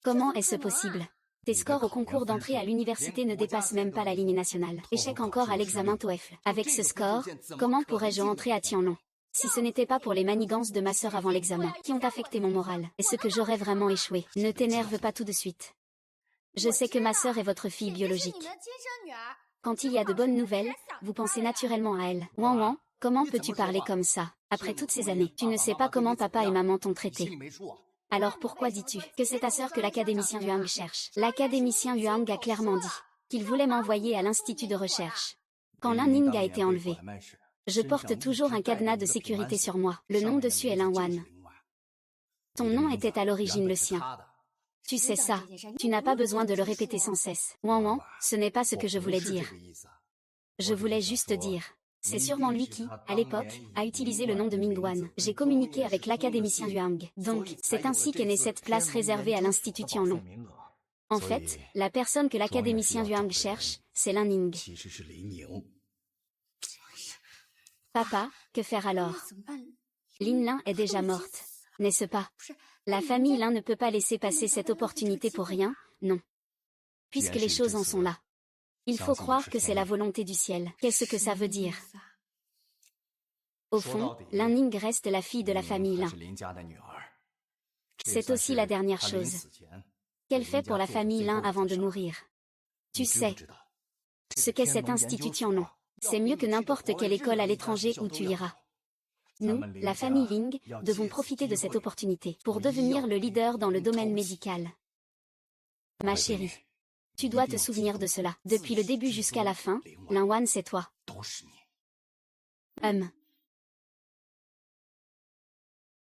Comment est-ce possible? Tes scores au concours d'entrée à l'université ne dépassent même pas la ligne nationale. Échec encore à l'examen TOEFL. Avec ce score, comment pourrais-je entrer à Tianlong? Si ce n'était pas pour les manigances de ma sœur avant l'examen, qui ont affecté mon moral, est-ce que j'aurais vraiment échoué? Ne t'énerve pas tout de suite. Je sais que ma sœur est votre fille biologique. Quand il y a de bonnes nouvelles, vous pensez naturellement à elle. Ouan ouan, comment peux-tu parler comme ça? Après toutes ces années, tu ne sais pas comment papa et maman t'ont traité. Alors pourquoi dis-tu que c'est ta sœur que l'académicien Yuang cherche? L'académicien Yuang a clairement dit qu'il voulait m'envoyer à l'institut de recherche. Quand Lin Ning a été enlevé, je porte toujours un cadenas de sécurité sur moi. Le nom dessus est Lin Wan. Ton nom était à l'origine le sien. Tu sais ça, tu n'as pas besoin de le répéter sans cesse. Ouan ouan, ce n'est pas ce que je voulais dire. Je voulais juste dire. C'est sûrement lui qui, à l'époque, a utilisé le nom de Mingwan. J'ai communiqué avec l'académicien Yuang. Donc, c'est ainsi qu'est née cette place réservée à l'Institut Tianlong. En fait, la personne que l'académicien Yuang cherche, c'est Lin Ning. Papa, que faire alors? Lin Lin est déjà morte, n'est-ce pas? La famille Lin ne peut pas laisser passer cette opportunité pour rien, non. Puisque les choses en sont là. Il faut croire que c'est la volonté du ciel. Qu'est-ce que ça veut dire? Au fond, Lin Ning reste la fille de la famille Lin. C'est aussi la dernière chose qu'elle fait pour la famille Lin avant de mourir. Tu sais ce qu'est cet institut Tianlong. C'est mieux que n'importe quelle école à l'étranger où tu iras. Nous, la famille Ling, devons profiter de cette opportunité pour devenir le leader dans le domaine médical. Ma chérie, tu dois te souvenir de cela. Depuis le début jusqu'à la fin, Lin Wan c'est toi. Wan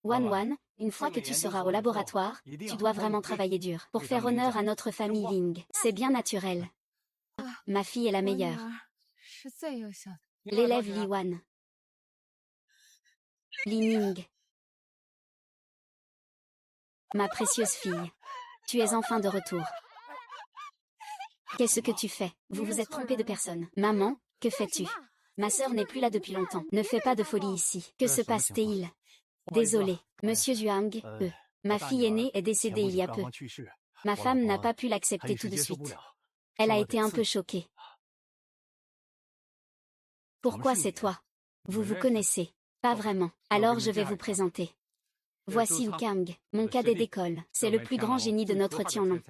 Wan, une fois que tu seras au laboratoire, tu dois vraiment travailler dur pour faire honneur à notre famille Ling. C'est bien naturel. Ma fille est la meilleure. L'élève Li Wan. Li Ning. Ma précieuse fille. Tu es enfin de retour. Qu'est-ce que tu fais? Vous vous êtes trompé de personne. Maman, que fais-tu? Ma sœur n'est plus là depuis longtemps. Ne fais pas de folie ici. Que se passe-t-il? Désolé, Monsieur Zhuang, ma fille aînée est décédée il y a peu. Ma femme n'a pas pu l'accepter tout de suite. Elle a été un peu choquée. Pourquoi c'est toi? Vous vous connaissez? Pas vraiment. Alors je vais vous présenter. Voici Wu Kang, mon cadet d'école. C'est le plus grand génie de notre Tianlong.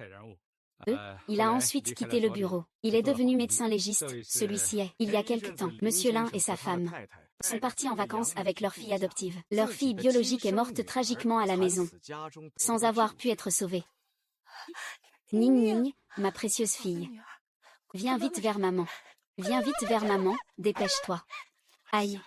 Il a ensuite quitté le bureau. Il est devenu médecin légiste, celui-ci est, il y a quelque temps. Monsieur Lin et sa femme sont partis en vacances avec leur fille adoptive. Leur fille biologique est morte tragiquement à la maison, sans avoir pu être sauvée. Ning Ning, ma précieuse fille. Viens vite vers maman. Viens vite vers maman, dépêche-toi. Aïe.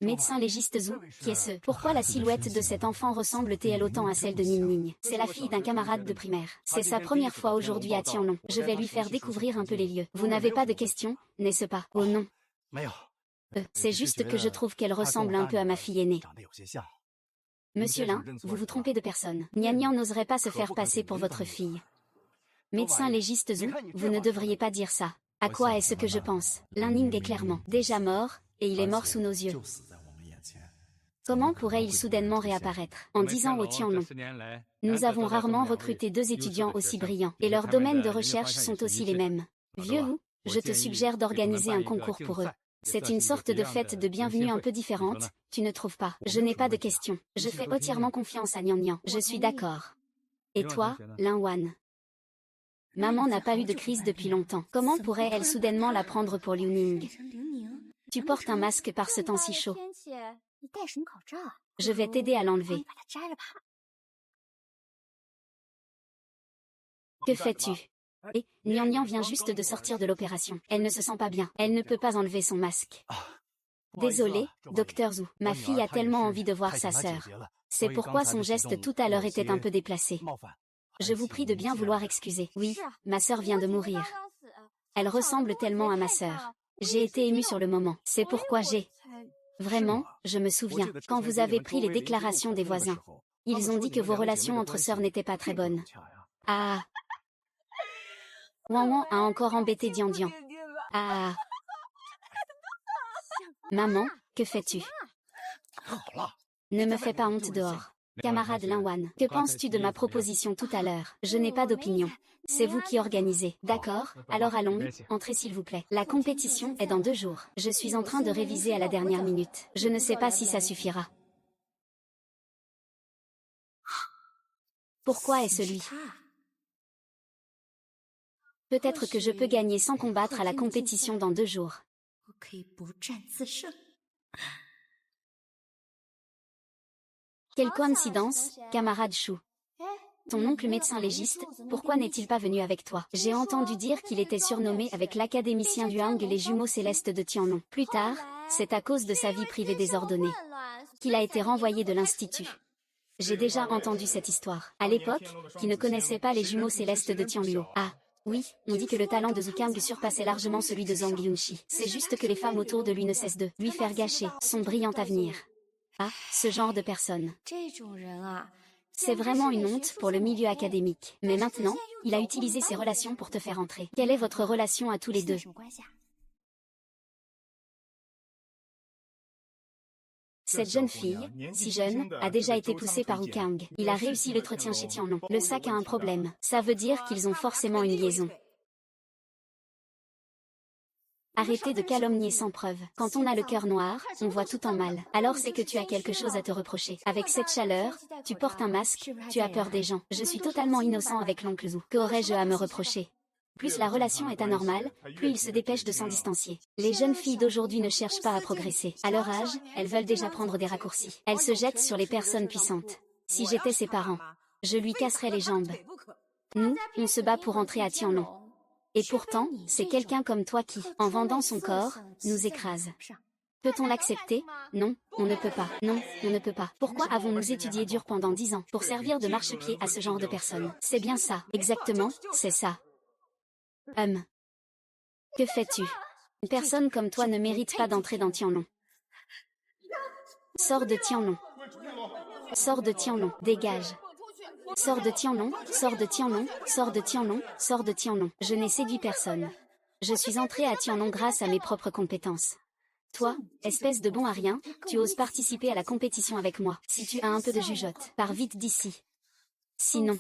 Médecin légiste Zhu, qui est ce? Pourquoi la silhouette de cet enfant ressemble-t-elle autant à celle de Ning Ning? C'est la fille d'un camarade de primaire. C'est sa première fois aujourd'hui à Tianlong. Je vais lui faire découvrir un peu les lieux. Vous n'avez pas de questions, n'est-ce pas? Oh non. C'est juste que je trouve qu'elle ressemble un peu à ma fille aînée. Monsieur Lin, vous vous trompez de personne. Nian n'oserait pas se faire passer pour votre fille. Médecin légiste Zhu, vous ne devriez pas dire ça. À quoi est-ce que je pense? Lin Ning est clairement déjà mort, et il est mort sous nos yeux. Comment pourrait-il soudainement réapparaître? En 10 ans au Tianlong, nous avons rarement recruté 2 étudiants aussi brillants, et leurs domaines de recherche sont aussi les mêmes. Vieux Wu, je te suggère d'organiser un concours pour eux. C'est une sorte de fête de bienvenue un peu différente, tu ne trouves pas? Je n'ai pas de questions. Je fais entièrement confiance à Nian. Je suis d'accord. Et toi, Lin Wan? Maman n'a pas eu de crise depuis longtemps. Comment pourrait-elle soudainement la prendre pour Liu Ning? Tu portes un masque par ce temps si chaud. Je vais t'aider à l'enlever. Que fais-tu? Et Nian vient juste de sortir de l'opération. Elle ne se sent pas bien. Elle ne peut pas enlever son masque. Désolé, docteur Zhu. Ma fille a tellement envie de voir sa sœur. C'est pourquoi son geste tout à l'heure était un peu déplacé. Je vous prie de bien vouloir excuser. Oui, ma sœur vient de mourir. Elle ressemble tellement à ma sœur. J'ai été émue sur le moment. C'est pourquoi j'ai... Vraiment, je me souviens, quand vous avez pris les déclarations des voisins. Ils ont dit que vos relations entre sœurs n'étaient pas très bonnes. Ah. Wan a encore embêté Dian. Ah. Maman, que fais-tu? Ne me fais pas honte dehors. Camarade Lin Wan, que penses-tu de ma proposition tout à l'heure? Je n'ai pas d'opinion. C'est vous qui organisez. D'accord, alors allons, entrez s'il vous plaît. La compétition est dans 2 jours. Je suis en train de réviser à la dernière minute. Je ne sais pas si ça suffira. Pourquoi est-ce lui? Peut-être que je peux gagner sans combattre à la compétition dans 2 jours. Quelle coïncidence, camarade Chou. Ton oncle médecin légiste, pourquoi n'est-il pas venu avec toi? J'ai entendu dire qu'il était surnommé avec l'académicien Duang les jumeaux célestes de Tianlong. Plus tard, c'est à cause de sa vie privée désordonnée qu'il a été renvoyé de l'institut. J'ai déjà entendu cette histoire. À l'époque, qui ne connaissait pas les jumeaux célestes de Tianluo. Ah, oui, on dit que le talent de Zhu Kang surpassait largement celui de Zhang Yunxi. C'est juste que les femmes autour de lui ne cessent de lui faire gâcher son brillant avenir. Ah, ce genre de personne. C'est vraiment une honte pour le milieu académique. Mais maintenant, il a utilisé ses relations pour te faire entrer. Quelle est votre relation à tous les deux? Cette jeune fille, si jeune, a déjà été poussée par Wu Kang. Il a réussi l'entretien chez Tianlong. Le sac a un problème. Ça veut dire qu'ils ont forcément une liaison. Arrêtez de calomnier sans preuve. Quand on a le cœur noir, on voit tout en mal. Alors c'est que tu as quelque chose à te reprocher. Avec cette chaleur, tu portes un masque, tu as peur des gens. Je suis totalement innocent avec l'oncle Zhu. Qu'aurais-je à me reprocher? Plus la relation est anormale, plus il se dépêche de s'en distancier. Les jeunes filles d'aujourd'hui ne cherchent pas à progresser. À leur âge, elles veulent déjà prendre des raccourcis. Elles se jettent sur les personnes puissantes. Si j'étais ses parents, je lui casserais les jambes. Nous, on se bat pour entrer à Tianlong. Et pourtant, c'est quelqu'un comme toi qui, en vendant son corps, nous écrase. Peut-on l'accepter? Non, on ne peut pas. Non, on ne peut pas. Pourquoi avons-nous étudié dur pendant 10 ans pour servir de marchepied à ce genre de personnes? C'est bien ça. Exactement, c'est ça. Que fais-tu? Une personne comme toi ne mérite pas d'entrer dans Tianlong. Sors de Tianlong. Sors de Tianlong, dégage. Sors de Tianlong, sors de Tianlong, sors de Tianlong, sors de Tianlong. Je n'ai séduit personne. Je suis entré à Tianlong grâce à mes propres compétences. Toi, espèce de bon à rien, tu oses participer à la compétition avec moi. Si tu as un peu de jugeote, pars vite d'ici. Sinon,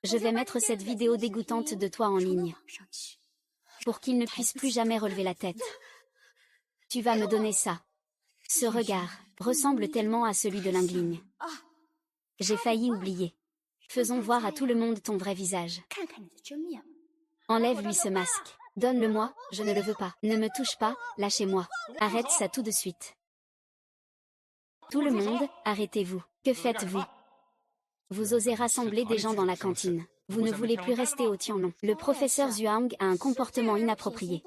je vais mettre cette vidéo dégoûtante de toi en ligne. Pour qu'il ne puisse plus jamais relever la tête. Tu vas me donner ça. Ce regard ressemble tellement à celui de Lingling. J'ai failli oublier. Faisons voir à tout le monde ton vrai visage. Enlève-lui ce masque. Donne-le-moi, je ne le veux pas. Ne me touche pas, lâchez-moi. Arrête ça tout de suite. Tout le monde, arrêtez-vous. Que faites-vous? Vous osez rassembler des gens dans la cantine. Vous ne voulez plus rester au Tianlong. Le professeur Zhuang a un comportement inapproprié.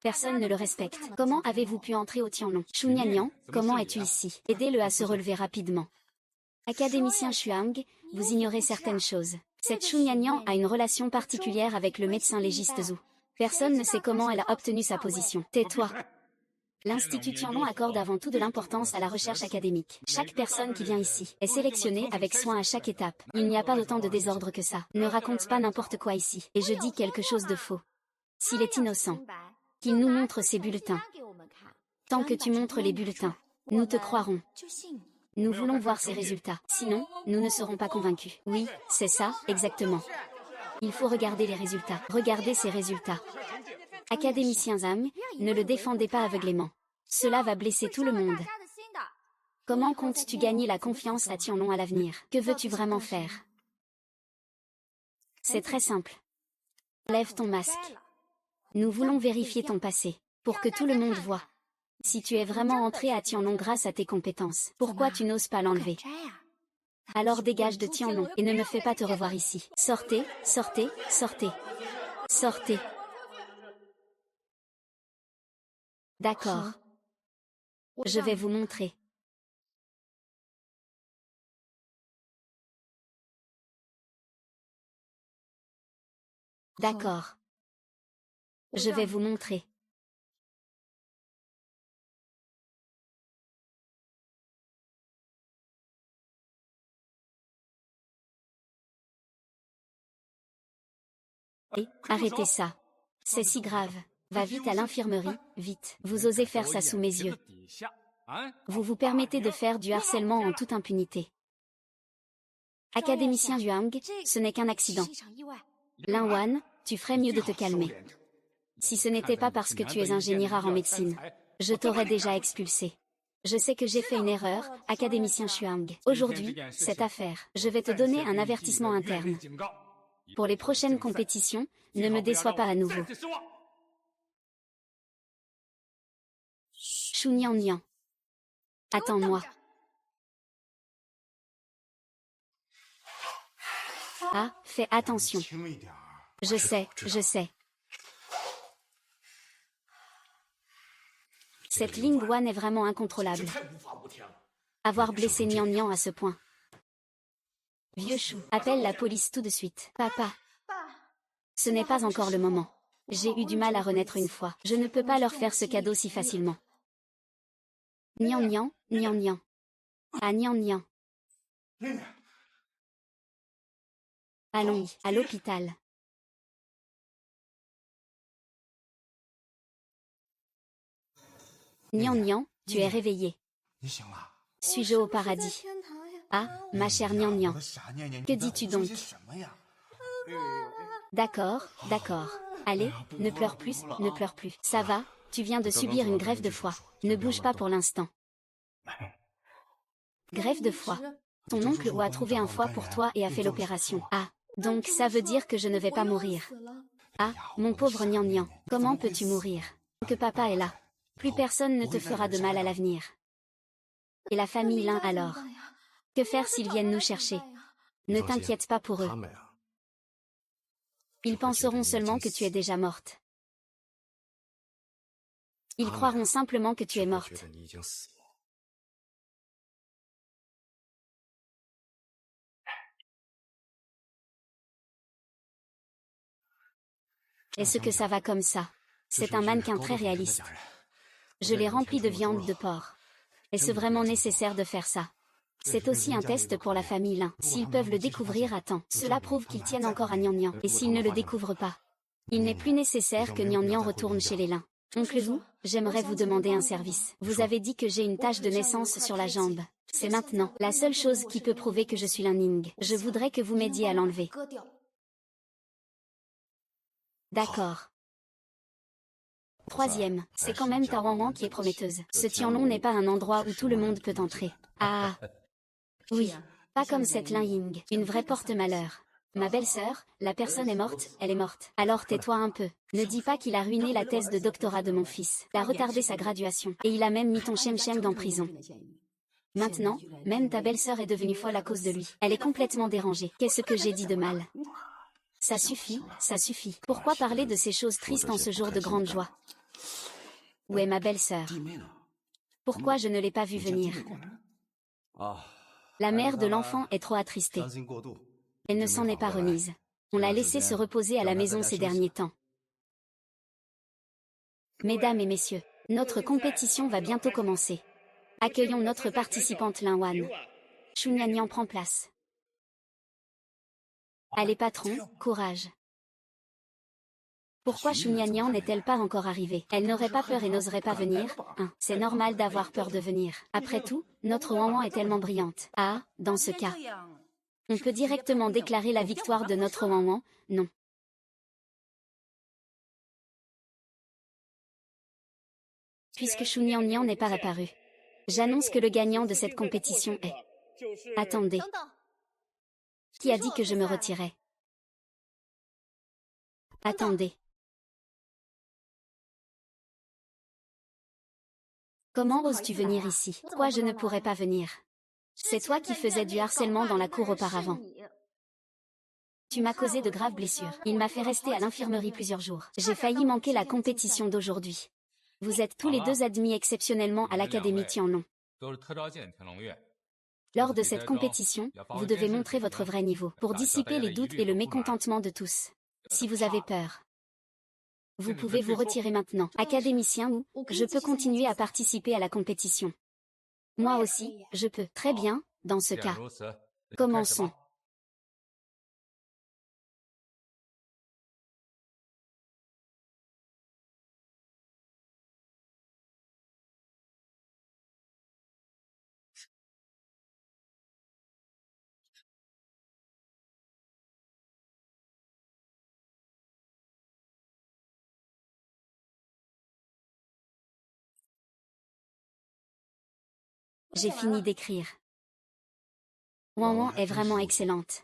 Personne ne le respecte. Comment avez-vous pu entrer au Tianlong? Xu Niannian, comment es-tu ici? Aidez-le à se relever rapidement. Académicien Xuang, vous ignorez certaines choses. Cette Xu Niannian a une relation particulière avec le médecin légiste Zhu. Personne ne sait comment elle a obtenu sa position. Tais-toi. L'Institut Tianlong accorde avant tout de l'importance à la recherche académique. Chaque personne qui vient ici est sélectionnée avec soin à chaque étape. Il n'y a pas autant de désordre que ça. Ne raconte pas n'importe quoi ici. Et je dis quelque chose de faux. S'il est innocent, qu'il nous montre ses bulletins. Tant que tu montres les bulletins, nous te croirons. Nous voulons voir ces résultats. Sinon, nous ne serons pas convaincus. Oui, c'est ça, exactement. Il faut regarder les résultats. Regardez ces résultats. Académicien Zhang, ne le défendez pas aveuglément. Cela va blesser tout le monde. Comment comptes-tu gagner la confiance à Tianlong à l'avenir? Que veux-tu vraiment faire? C'est très simple. Lève ton masque. Nous voulons vérifier ton passé, pour que tout le monde voit. Si tu es vraiment entré à Tianlong grâce à tes compétences, pourquoi tu n'oses pas l'enlever? Alors dégage de Tianlong et ne me fais pas te revoir ici. Sortez, sortez, sortez. Sortez. D'accord. Je vais vous montrer. D'accord. Je vais vous montrer. Et, arrêtez ça. C'est si grave. Va vite à l'infirmerie, vite. Vous osez faire ça sous mes yeux. Vous vous permettez de faire du harcèlement en toute impunité. Académicien Zhuang, ce n'est qu'un accident. Lin Wan, tu ferais mieux de te calmer. Si ce n'était pas parce que tu es un génie rare en médecine, je t'aurais déjà expulsé. Je sais que j'ai fait une erreur, académicien Xuang. Aujourd'hui, cette affaire, je vais te donner un avertissement interne. Pour les prochaines compétitions, ne me déçois pas à nouveau. Xu Niannian. Attends-moi. Ah, fais attention. Je sais, je sais. Cette Ling Wan est vraiment incontrôlable. Avoir blessé Nian à ce point. Vieux chou, appelle la police tout de suite. Papa. Ce n'est pas encore le moment. J'ai eu du mal à renaître une fois. Je ne peux pas leur faire ce cadeau si facilement. Nian. Ah Nian. Allons, à l'hôpital. Nian, tu es réveillé. Suis-je au paradis? Ah, ma chère Nian. Que dis-tu donc? D'accord, d'accord. Allez, ne pleure plus, ne pleure plus. Ça va, tu viens de subir une greffe de foie. Ne bouge pas pour l'instant. Greffe de foie. Ton oncle a trouvé un foie pour toi et a fait l'opération. Ah, donc ça veut dire que je ne vais pas mourir. Ah, mon pauvre Nian, comment peux-tu mourir? Que papa est là. Plus personne ne te fera de mal à l'avenir. Et la famille Lin alors? Que faire s'ils viennent nous chercher? Ne t'inquiète pas pour eux. Ils penseront seulement que tu es déjà morte. Ils croiront simplement que tu es morte. Est-ce que ça va comme ça? C'est un mannequin très réaliste. Je l'ai rempli de viande de porc. Est-ce vraiment nécessaire de faire ça? C'est aussi un test pour la famille Lin. S'ils peuvent le découvrir à temps, cela prouve qu'ils tiennent encore à Nian Nian. Et s'ils ne le découvrent pas, il n'est plus nécessaire que Nian Nian retourne chez les Lin. Oncle Wu, j'aimerais vous demander un service. Vous avez dit que j'ai une tache de naissance sur la jambe. C'est maintenant la seule chose qui peut prouver que je suis Lin Ning. Je voudrais que vous m'aidiez à l'enlever. D'accord. Troisième, c'est quand même ta Wang Wang qui est prometteuse. Ce Tianlong n'est pas un endroit où tout le monde peut entrer. Ah. Oui. Pas comme cette Lin Ying, une vraie porte-malheur. Ma belle-sœur, la personne est morte, elle est morte. Alors tais-toi un peu. Ne dis pas qu'il a ruiné la thèse de doctorat de mon fils. Il a retardé sa graduation. Et il a même mis ton Shen Shen en prison. Maintenant, même ta belle-sœur est devenue folle à cause de lui. Elle est complètement dérangée. Qu'est-ce que j'ai dit de mal? Ça suffit, ça suffit. Pourquoi parler de ces choses tristes en ce jour de grande joie? Où est ma belle-sœur? Pourquoi je ne l'ai pas vue venir? La mère de l'enfant est trop attristée. Elle ne s'en est pas remise. On l'a laissée se reposer à la maison ces derniers temps. Mesdames et messieurs, notre compétition va bientôt commencer. Accueillons notre participante Lin Wan. Xu Nian prend place. Allez patron, courage. Pourquoi Xu Nian n'est-elle pas encore arrivée? Elle n'aurait pas peur et n'oserait pas venir. C'est normal d'avoir peur de venir. Après tout, notre Wang Wang est tellement brillante. Ah, dans ce cas, on peut directement déclarer la victoire de notre Wang Wang, non. Puisque Xu Nian n'est pas apparu, j'annonce que le gagnant de cette compétition est... Attendez. Qui a dit que je me retirais? Attendez. Comment oses-tu venir ici? Pourquoi je ne pourrais pas venir? C'est toi qui faisais du harcèlement dans la cour auparavant. Tu m'as causé de graves blessures. Il m'a fait rester à l'infirmerie plusieurs jours. J'ai failli manquer la compétition d'aujourd'hui. Vous êtes tous les deux admis exceptionnellement à l'Académie Tianlong. Lors de cette compétition, vous devez montrer votre vrai niveau pour dissiper les doutes et le mécontentement de tous. Si vous avez peur, vous pouvez vous retirer maintenant. Académicien ou, je peux continuer à participer à la compétition. Moi aussi, je peux. Très bien, dans ce cas. Commençons. J'ai fini d'écrire. Wang Wang est vraiment excellente.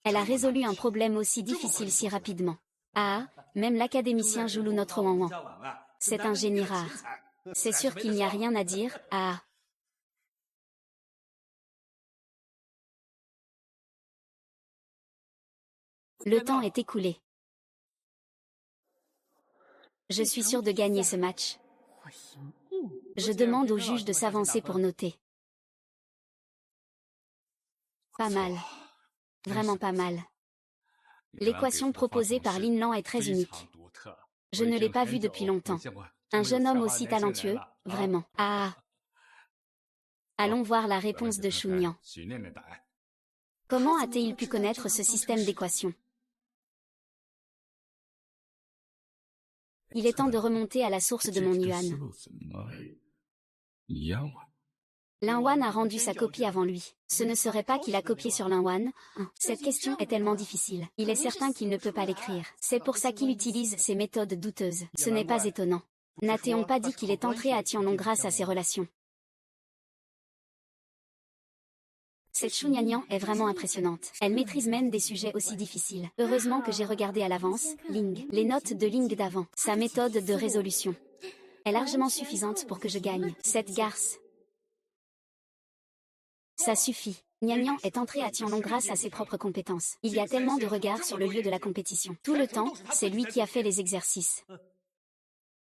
Elle a résolu un problème aussi difficile si rapidement. Ah, même l'académicien joue notre Wang Wang. C'est un génie rare. C'est sûr qu'il n'y a rien à dire, ah. Le temps est écoulé. Je suis sûr de gagner ce match. Je demande au juge de s'avancer pour noter. Pas mal. Vraiment pas mal. L'équation proposée par Lin Lan est très unique. Je ne l'ai pas vue depuis longtemps. Un jeune homme aussi talentueux, vraiment. Ah. Allons voir la réponse de Xu Nian. Comment a-t-il pu connaître ce système d'équations? Il est temps de remonter à la source de mon yuan. Lin Wan a rendu sa copie avant lui. Ce ne serait pas qu'il a copié sur Lin Wan? Cette question est tellement difficile. Il est certain qu'il ne peut pas l'écrire. C'est pour ça qu'il utilise ces méthodes douteuses. Ce n'est pas étonnant. N'a-t-on pas dit qu'il est entré à Tianlong grâce à ses relations? Cette Xu Nian est vraiment impressionnante. Elle maîtrise même des sujets aussi difficiles. Heureusement que j'ai regardé à l'avance, Ling, les notes de Ling d'avant. Sa méthode de résolution est largement suffisante pour que je gagne. Cette garce. Ça suffit. Nian Nian est entré à Tianlong grâce à ses propres compétences. Il y a tellement de regards sur le lieu de la compétition. Tout le temps, c'est lui qui a fait les exercices.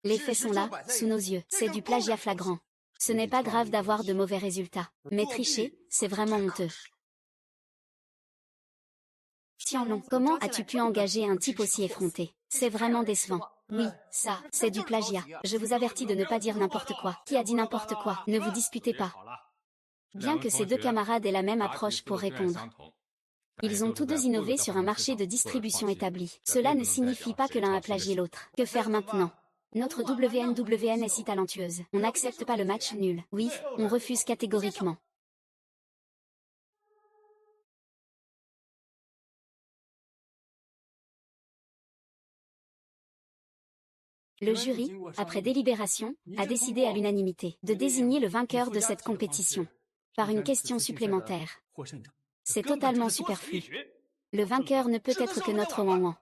Les faits sont là, sous nos yeux. C'est du plagiat flagrant. Ce n'est pas grave d'avoir de mauvais résultats. Mais tricher, c'est vraiment honteux. Tianlong, comment as-tu pu engager un type aussi effronté? C'est vraiment décevant. Oui, ça, c'est du plagiat. Je vous avertis de ne pas dire n'importe quoi. Qui a dit n'importe quoi? Ne vous disputez pas. Bien que ces deux camarades aient la même approche pour répondre. Ils ont tous deux innové sur un marché de distribution établi. Cela ne signifie pas que l'un a plagié l'autre. Que faire maintenant? Notre WNWN est si talentueuse. On n'accepte pas le match nul. Oui, on refuse catégoriquement. Le jury, après délibération, a décidé à l'unanimité de désigner le vainqueur de cette compétition. Par une question supplémentaire. C'est totalement superflu. Le vainqueur ne peut être que notre Wanwan.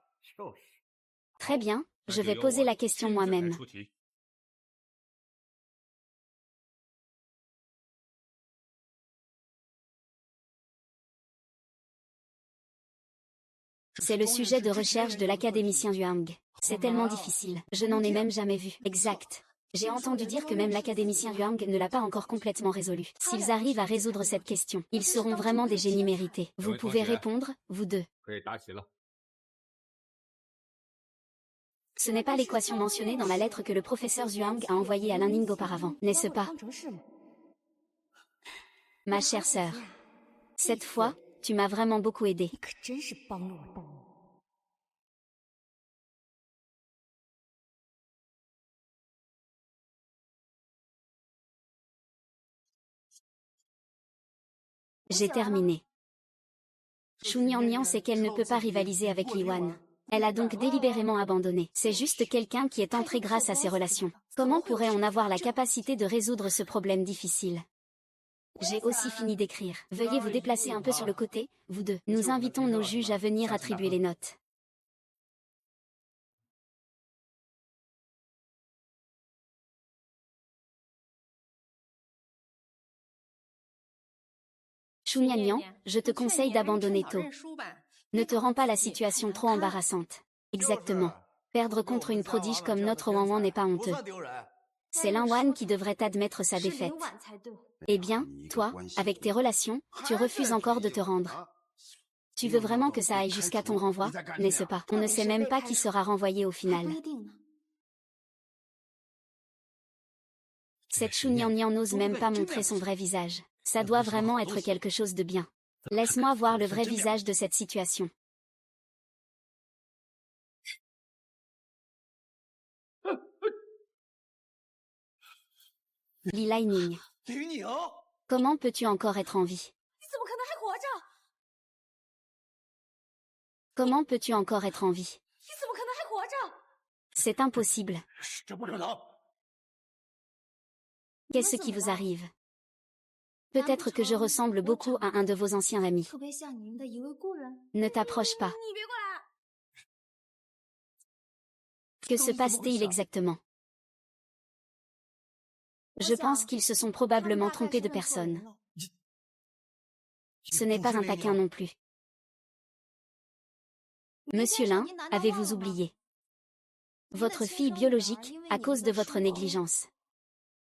Très bien, je vais poser la question moi-même. C'est le sujet de recherche de l'académicien Yuang. C'est tellement difficile, je n'en ai même jamais vu. Exact. J'ai entendu dire que même l'académicien Yuang ne l'a pas encore complètement résolu. S'ils arrivent à résoudre cette question, ils seront vraiment des génies mérités. Vous pouvez répondre, vous deux. Ce n'est pas l'équation mentionnée dans la lettre que le professeur Zhuang a envoyée à Linning auparavant, n'est-ce pas? Ma chère sœur. Cette fois, tu m'as vraiment beaucoup aidé. J'ai terminé. Shu Nian sait qu'elle ne peut pas rivaliser avec Li Wan. Elle a donc délibérément abandonné. C'est juste quelqu'un qui est entré grâce à ses relations. Comment pourrait-on avoir la capacité de résoudre ce problème difficile? J'ai aussi fini d'écrire. Veuillez vous déplacer un peu sur le côté, vous deux. Nous invitons nos juges à venir attribuer les notes. Shu Nian, je te conseille d'abandonner tôt. Ne te rends pas la situation trop embarrassante. Exactement. Perdre contre une prodige comme notre Wanwan n'est pas honteux. C'est Linwan qui devrait admettre sa défaite. Eh bien, toi, avec tes relations, tu refuses encore de te rendre. Tu veux vraiment que ça aille jusqu'à ton renvoi, n'est-ce pas? On ne sait même pas qui sera renvoyé au final. Cette Shu Nian n'ose même pas montrer son vrai visage. Ça doit vraiment être quelque chose de bien. Laisse-moi voir le vrai visage de cette situation. Li Laining. Comment peux-tu encore être en vie? Comment peux-tu encore être en vie? C'est impossible. Qu'est-ce qui vous arrive? Peut-être que je ressemble beaucoup à un de vos anciens amis. Ne t'approche pas. Que se passe-t-il exactement? Je pense qu'ils se sont probablement trompés de personne. Ce n'est pas un taquin non plus. Monsieur Lin, avez-vous oublié? Votre fille biologique, à cause de votre négligence.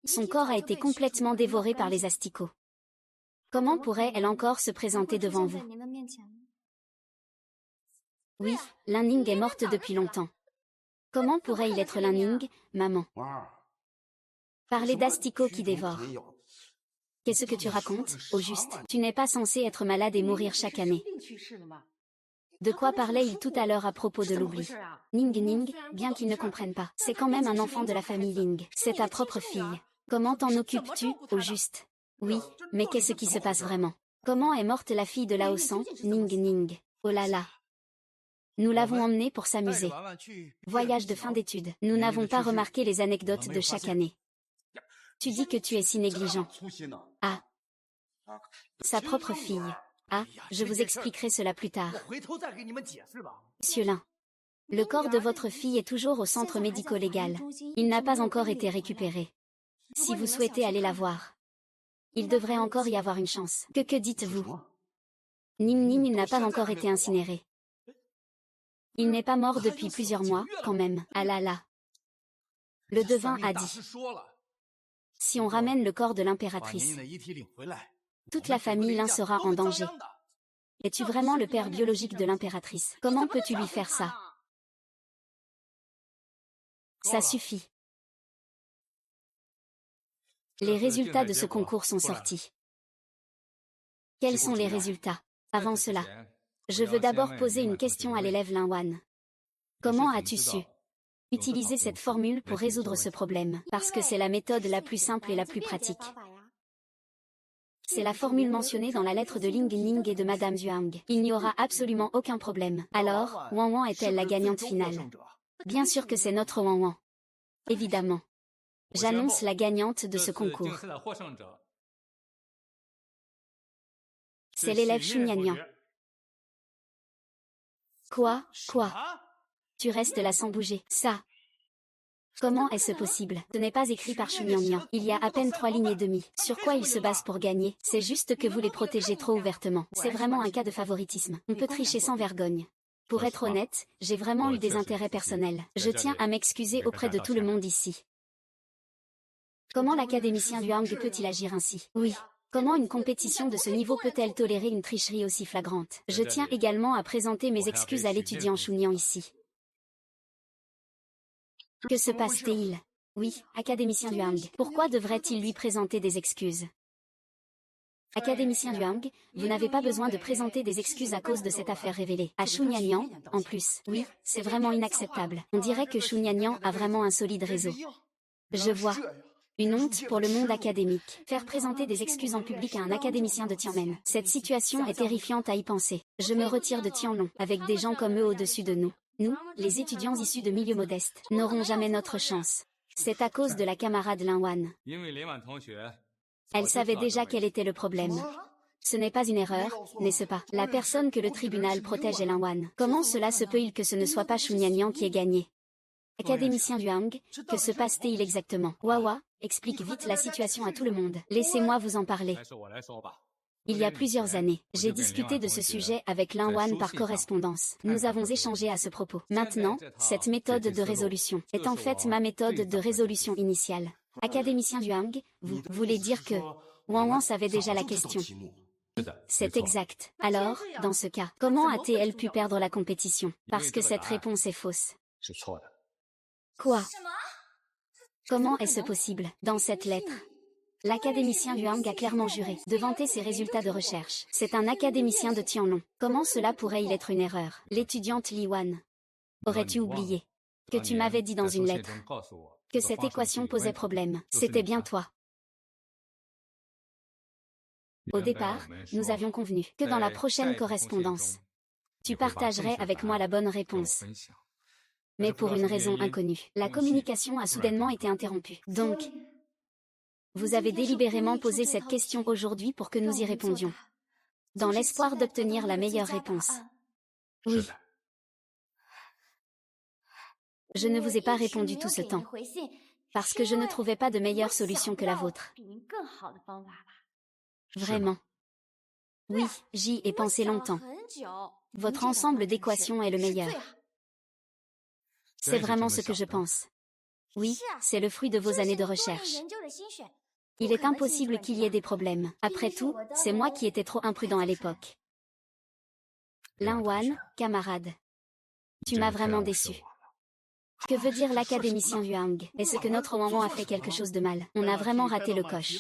Son corps a été complètement dévoré par les asticots. Comment pourrait-elle encore se présenter devant vous? Oui, Linning est morte depuis longtemps. Comment pourrait-il être Linning, maman? Parler d'asticots qui dévorent. Qu'est-ce que tu racontes, au juste? Tu n'es pas censé être malade et mourir chaque année. De quoi parlait-il tout à l'heure à propos de l'oubli? Ning, bien qu'ils ne comprennent pas, c'est quand même un enfant de la famille Ling. C'est ta propre fille. Comment t'en occupes-tu, au juste? Oui, mais qu'est-ce qui se passe vraiment? Comment est morte la fille de Lao San, Ning? Oh là là. Nous l'avons emmenée pour s'amuser. Voyage de fin d'études. Nous n'avons pas remarqué les anecdotes de chaque année. Tu dis que tu es si négligent. Ah. Sa propre fille. Ah, je vous expliquerai cela plus tard. Monsieur Lin. Le corps de votre fille est toujours au centre médico-légal. Il n'a pas encore été récupéré. Si vous souhaitez aller la voir, il devrait encore y avoir une chance. Que dites-vous? Ning n'a pas encore été incinéré. Il n'est pas mort depuis plusieurs mois, quand même. Ah là là. Le devin a dit. Si on ramène le corps de l'impératrice, toute la famille Lin sera en danger. Es-tu vraiment le père biologique de l'impératrice? Comment peux-tu lui faire ça? Ça suffit. Les résultats de ce concours sont sortis. Quels sont les résultats? Avant cela, je veux d'abord poser une question à l'élève Linwan. Comment as-tu su utiliser cette formule pour résoudre ce problème? Parce que c'est la méthode la plus simple et la plus pratique. C'est la formule mentionnée dans la lettre de Ling Ning et de Madame Zhuang. Il n'y aura absolument aucun problème. Alors, Wang Wang est-elle la gagnante finale? Bien sûr que c'est notre Wang Wang. Évidemment. J'annonce la gagnante de ce concours. C'est l'élève Xu Niannian. Quoi? Tu restes là sans bouger. Ça. Comment est-ce possible? Ce n'est pas écrit par Xu Niannian. Il y a à peine 3 lignes et demie. Sur quoi il se base pour gagner? C'est juste que vous les protégez trop ouvertement. C'est vraiment un cas de favoritisme. On peut tricher sans vergogne. Pour être honnête, j'ai vraiment eu des intérêts personnels. Je tiens à m'excuser auprès de tout le monde ici. Comment l'académicien Huang peut-il agir ainsi? Oui. Comment une compétition de ce niveau peut-elle tolérer une tricherie aussi flagrante? Je tiens également à présenter mes excuses à l'étudiant Chunian ici. Que se passe-t-il? Oui, académicien Huang. Pourquoi devrait-il lui présenter des excuses? Académicien Huang, vous n'avez pas besoin de présenter des excuses à cause de cette affaire révélée. À Xu Niannian, en plus. Oui, c'est vraiment inacceptable. On dirait que Xu Niannian a vraiment un solide réseau. Je vois. Une honte pour le monde académique. Faire présenter des excuses en public à un académicien de Tianmen. Cette situation est terrifiante à y penser. Je me retire de Tianlong, avec des gens comme eux au-dessus de nous. Nous, les étudiants issus de milieux modestes, n'aurons jamais notre chance. C'est à cause de la camarade Linwan. Elle savait déjà quel était le problème. Ce n'est pas une erreur, n'est-ce pas? La personne que le tribunal protège est Linwan. Comment cela se peut-il que ce ne soit pas Xu Niannian qui ait gagné? Académicien Huang, que se passe-t-il exactement? Wawa, explique vite la situation à tout le monde. Laissez-moi vous en parler. Il y a plusieurs années, j'ai discuté de ce sujet avec Linwan par correspondance. Nous avons échangé à ce propos. Maintenant, cette méthode de résolution est en fait ma méthode de résolution initiale. Académicien Huang, vous voulez dire que Wang Wang savait déjà la question? C'est exact. Alors, dans ce cas, comment a-t-elle pu perdre la compétition? Parce que cette réponse est fausse. Quoi? Comment est-ce possible? Dans cette lettre, l'académicien Huang a clairement juré de vanter ses résultats de recherche. C'est un académicien de Tianlong. Comment cela pourrait-il être une erreur? L'étudiante Li Wan. Aurais-tu oublié que tu m'avais dit dans une lettre que cette équation posait problème? C'était bien toi. Au départ, nous avions convenu que dans la prochaine correspondance, tu partagerais avec moi la bonne réponse. Mais pour une raison inconnue, la communication a soudainement été interrompue. Donc, vous avez délibérément posé cette question aujourd'hui pour que nous y répondions, dans l'espoir d'obtenir la meilleure réponse. Oui. Je ne vous ai pas répondu tout ce temps, parce que je ne trouvais pas de meilleure solution que la vôtre. Vraiment. Oui, j'y ai pensé longtemps. Votre ensemble d'équations est le meilleur. C'est vraiment ce que je pense. Oui, c'est le fruit de vos années de recherche. Il est impossible qu'il y ait des problèmes. Après tout, c'est moi qui étais trop imprudent à l'époque. Linwan, camarade. Tu m'as vraiment déçu. Que veut dire l'académicien Huang? Est-ce que notre Wang Wang a fait quelque chose de mal? On a vraiment raté le coche.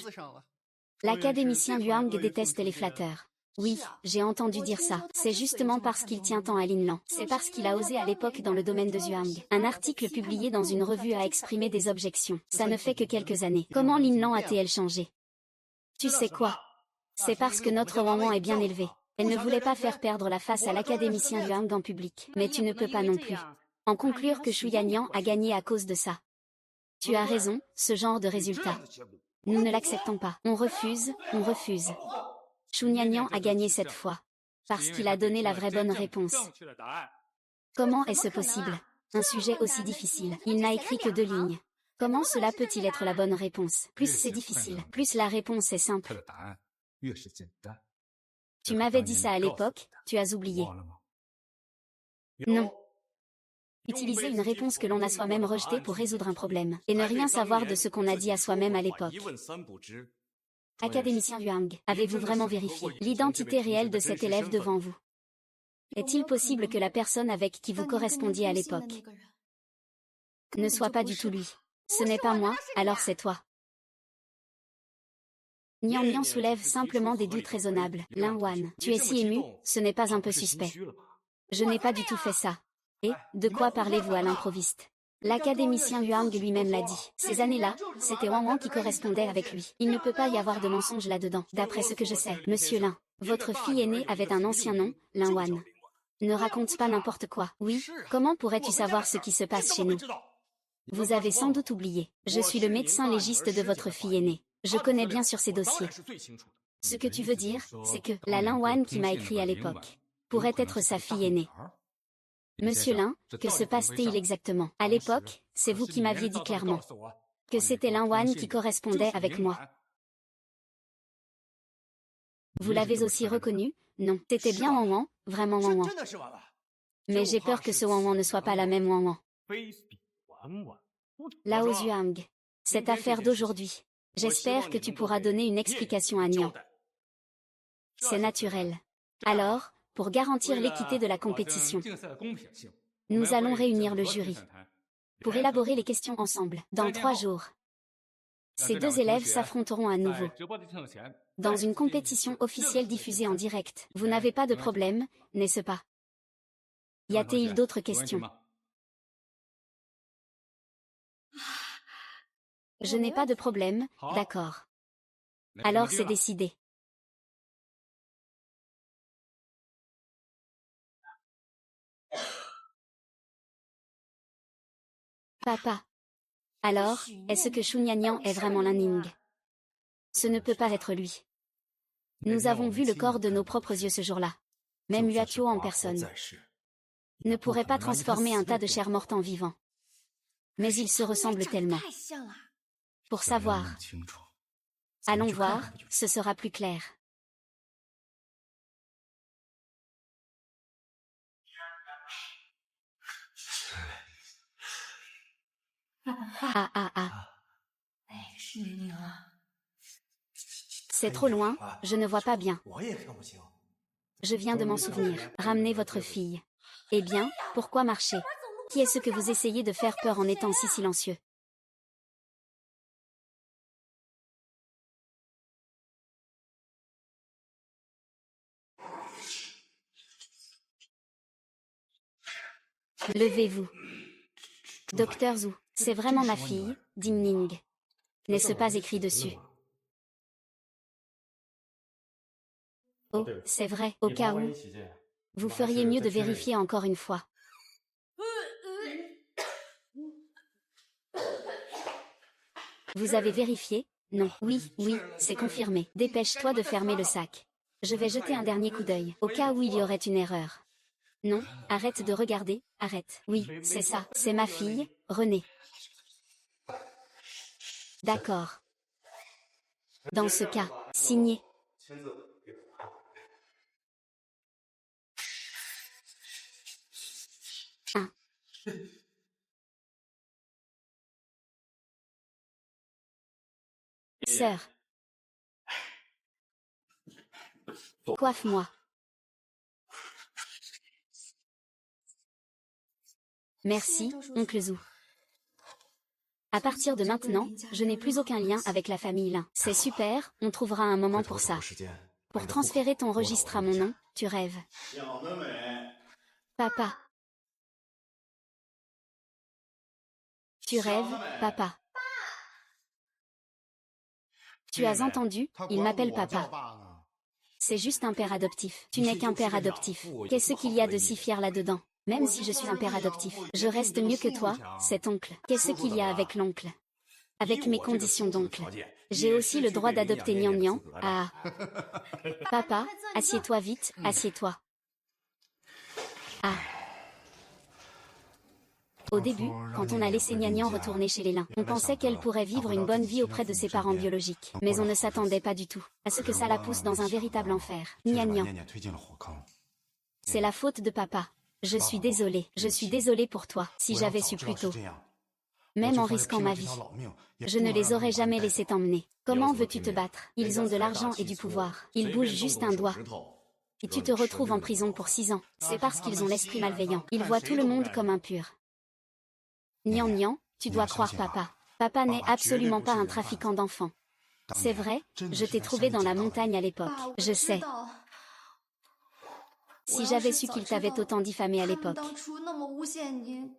L'académicien Huang déteste les flatteurs. Oui, j'ai entendu dire ça. C'est justement parce qu'il tient tant à Lin Lan. C'est parce qu'il a osé à l'époque dans le domaine de Zhuang. Un article publié dans une revue a exprimé des objections. Ça ne fait que quelques années. Comment Lin Lan a-t-elle changé? Tu sais quoi? C'est parce que notre Wang Wang est bien élevé. Elle ne voulait pas faire perdre la face à l'académicien Huang en public. Mais tu ne peux pas non plus en conclure que Xu Yannian a gagné à cause de ça. Tu as raison, ce genre de résultat. Nous ne l'acceptons pas. On refuse, on refuse. Xu Niannian a gagné cette fois, parce qu'il a donné la vraie bonne réponse. Comment est-ce possible? Un sujet aussi difficile. Il n'a écrit que 2 lignes. Comment cela peut-il être la bonne réponse? Plus c'est difficile, plus la réponse est simple. Tu m'avais dit ça à l'époque, tu as oublié. Non. Utiliser une réponse que l'on a soi-même rejetée pour résoudre un problème, et ne rien savoir de ce qu'on a dit à soi-même à l'époque. Académicien Huang, avez-vous vraiment vérifié l'identité réelle de cet élève devant vous? Est-il possible que la personne avec qui vous correspondiez à l'époque Ne sois pas du tout lui. Ce n'est pas moi, alors c'est toi. Nian Nian soulève simplement des doutes raisonnables. Lin Wan, tu es si ému, ce n'est pas un peu suspect? Je n'ai pas du tout fait ça. Et, de quoi parlez-vous à l'improviste? L'académicien Huang lui-même l'a dit. Ces années-là, c'était Wang Wang qui correspondait avec lui. Il ne peut pas y avoir de mensonge là-dedans, d'après ce que je sais. Monsieur Lin, votre fille aînée avait un ancien nom, Lin Wan. Ne raconte pas n'importe quoi. Oui, comment pourrais-tu savoir ce qui se passe chez nous? Vous avez sans doute oublié. Je suis le médecin légiste de votre fille aînée. Je connais bien sur ces dossiers. Ce que tu veux dire, c'est que la Lin Wan qui m'a écrit à l'époque pourrait être sa fille aînée. Monsieur Lin, que se passe-t-il exactement? À l'époque, c'est vous qui m'aviez dit clairement que c'était Lin Wan qui correspondait avec moi. Vous l'avez aussi reconnu? Non, c'était bien Wang Wang, vraiment Wang Wang. Mais j'ai peur que ce Wang Wang ne soit pas la même Wang Wang. Lao Zhuang, cette affaire d'aujourd'hui. J'espère que tu pourras donner une explication à Nian. C'est naturel. Alors, pour garantir l'équité de la compétition, nous allons réunir le jury pour élaborer les questions ensemble. Dans 3 jours, ces 2 élèves s'affronteront à nouveau dans une compétition officielle diffusée en direct. Vous n'avez pas de problème, n'est-ce pas? Y a-t-il d'autres questions? Je n'ai pas de problème, d'accord. Alors c'est décidé. Papa. Alors, est-ce que Xu Nianyang est vraiment Lin Ning? Ce ne peut pas être lui. Nous avons vu le corps de nos propres yeux ce jour-là. Même Yuatuo en personne ne pourrait pas transformer un tas de chair morte en vivant. Mais ils se ressemblent tellement. Pour savoir. Allons voir, ce sera plus clair. Ah ah ah. C'est trop loin, je ne vois pas bien. Je viens de m'en souvenir. Ramenez votre fille. Eh bien, pourquoi marcher? Qui est-ce que vous essayez de faire peur en étant si silencieux? Levez-vous. Docteur Zhu, c'est vraiment ma fille, Ding Ning. N'est-ce pas écrit dessus? Oh, c'est vrai, au cas où. Vous feriez mieux de vérifier encore une fois. Vous avez vérifié? Non. Oui, oui, c'est confirmé. Dépêche-toi de fermer le sac. Je vais jeter un dernier coup d'œil, au cas où il y aurait une erreur. Non, arrête de regarder, arrête. Oui, c'est ça, c'est ma fille, Renée. D'accord. Dans ce cas, signé. Un. Sœur. Coiffe-moi. Merci, oncle Zhu. À partir de maintenant, je n'ai plus aucun lien avec la famille Lin. C'est super, on trouvera un moment pour ça. Pour transférer ton registre à mon nom, tu rêves. Papa. Tu rêves, papa. Tu as entendu, il m'appelle papa. C'est juste un père adoptif. Tu n'es qu'un père adoptif. Qu'est-ce qu'il y a de si fier là-dedans? Même si je suis un père adoptif, je reste mieux que toi, cet oncle. Qu'est-ce qu'il y a avec l'oncle? Avec mes conditions d'oncle. J'ai aussi le droit d'adopter Nian Nian. Ah. Papa, assieds-toi vite, assieds-toi. Ah. Au début, quand on a laissé Nian Nian retourner chez les Lin, on pensait qu'elle pourrait vivre une bonne vie auprès de ses parents biologiques. Mais on ne s'attendait pas du tout à ce que ça la pousse dans un véritable enfer. Nian Nian. C'est la faute de papa. Je suis désolée pour toi, si j'avais su plus tôt. Même en risquant ma vie. Je ne les aurais jamais laissés t'emmener. Comment veux-tu te battre? Ils ont de l'argent et du pouvoir. Ils bougent juste un doigt. Et tu te retrouves en prison pour 6 ans. C'est parce qu'ils ont l'esprit malveillant. Ils voient tout le monde comme impur. Nian Nian, tu dois croire papa. Papa n'est absolument pas un trafiquant d'enfants. C'est vrai, je t'ai trouvé dans la montagne à l'époque. Je sais. Si j'avais su qu'il t'avait autant diffamé à l'époque.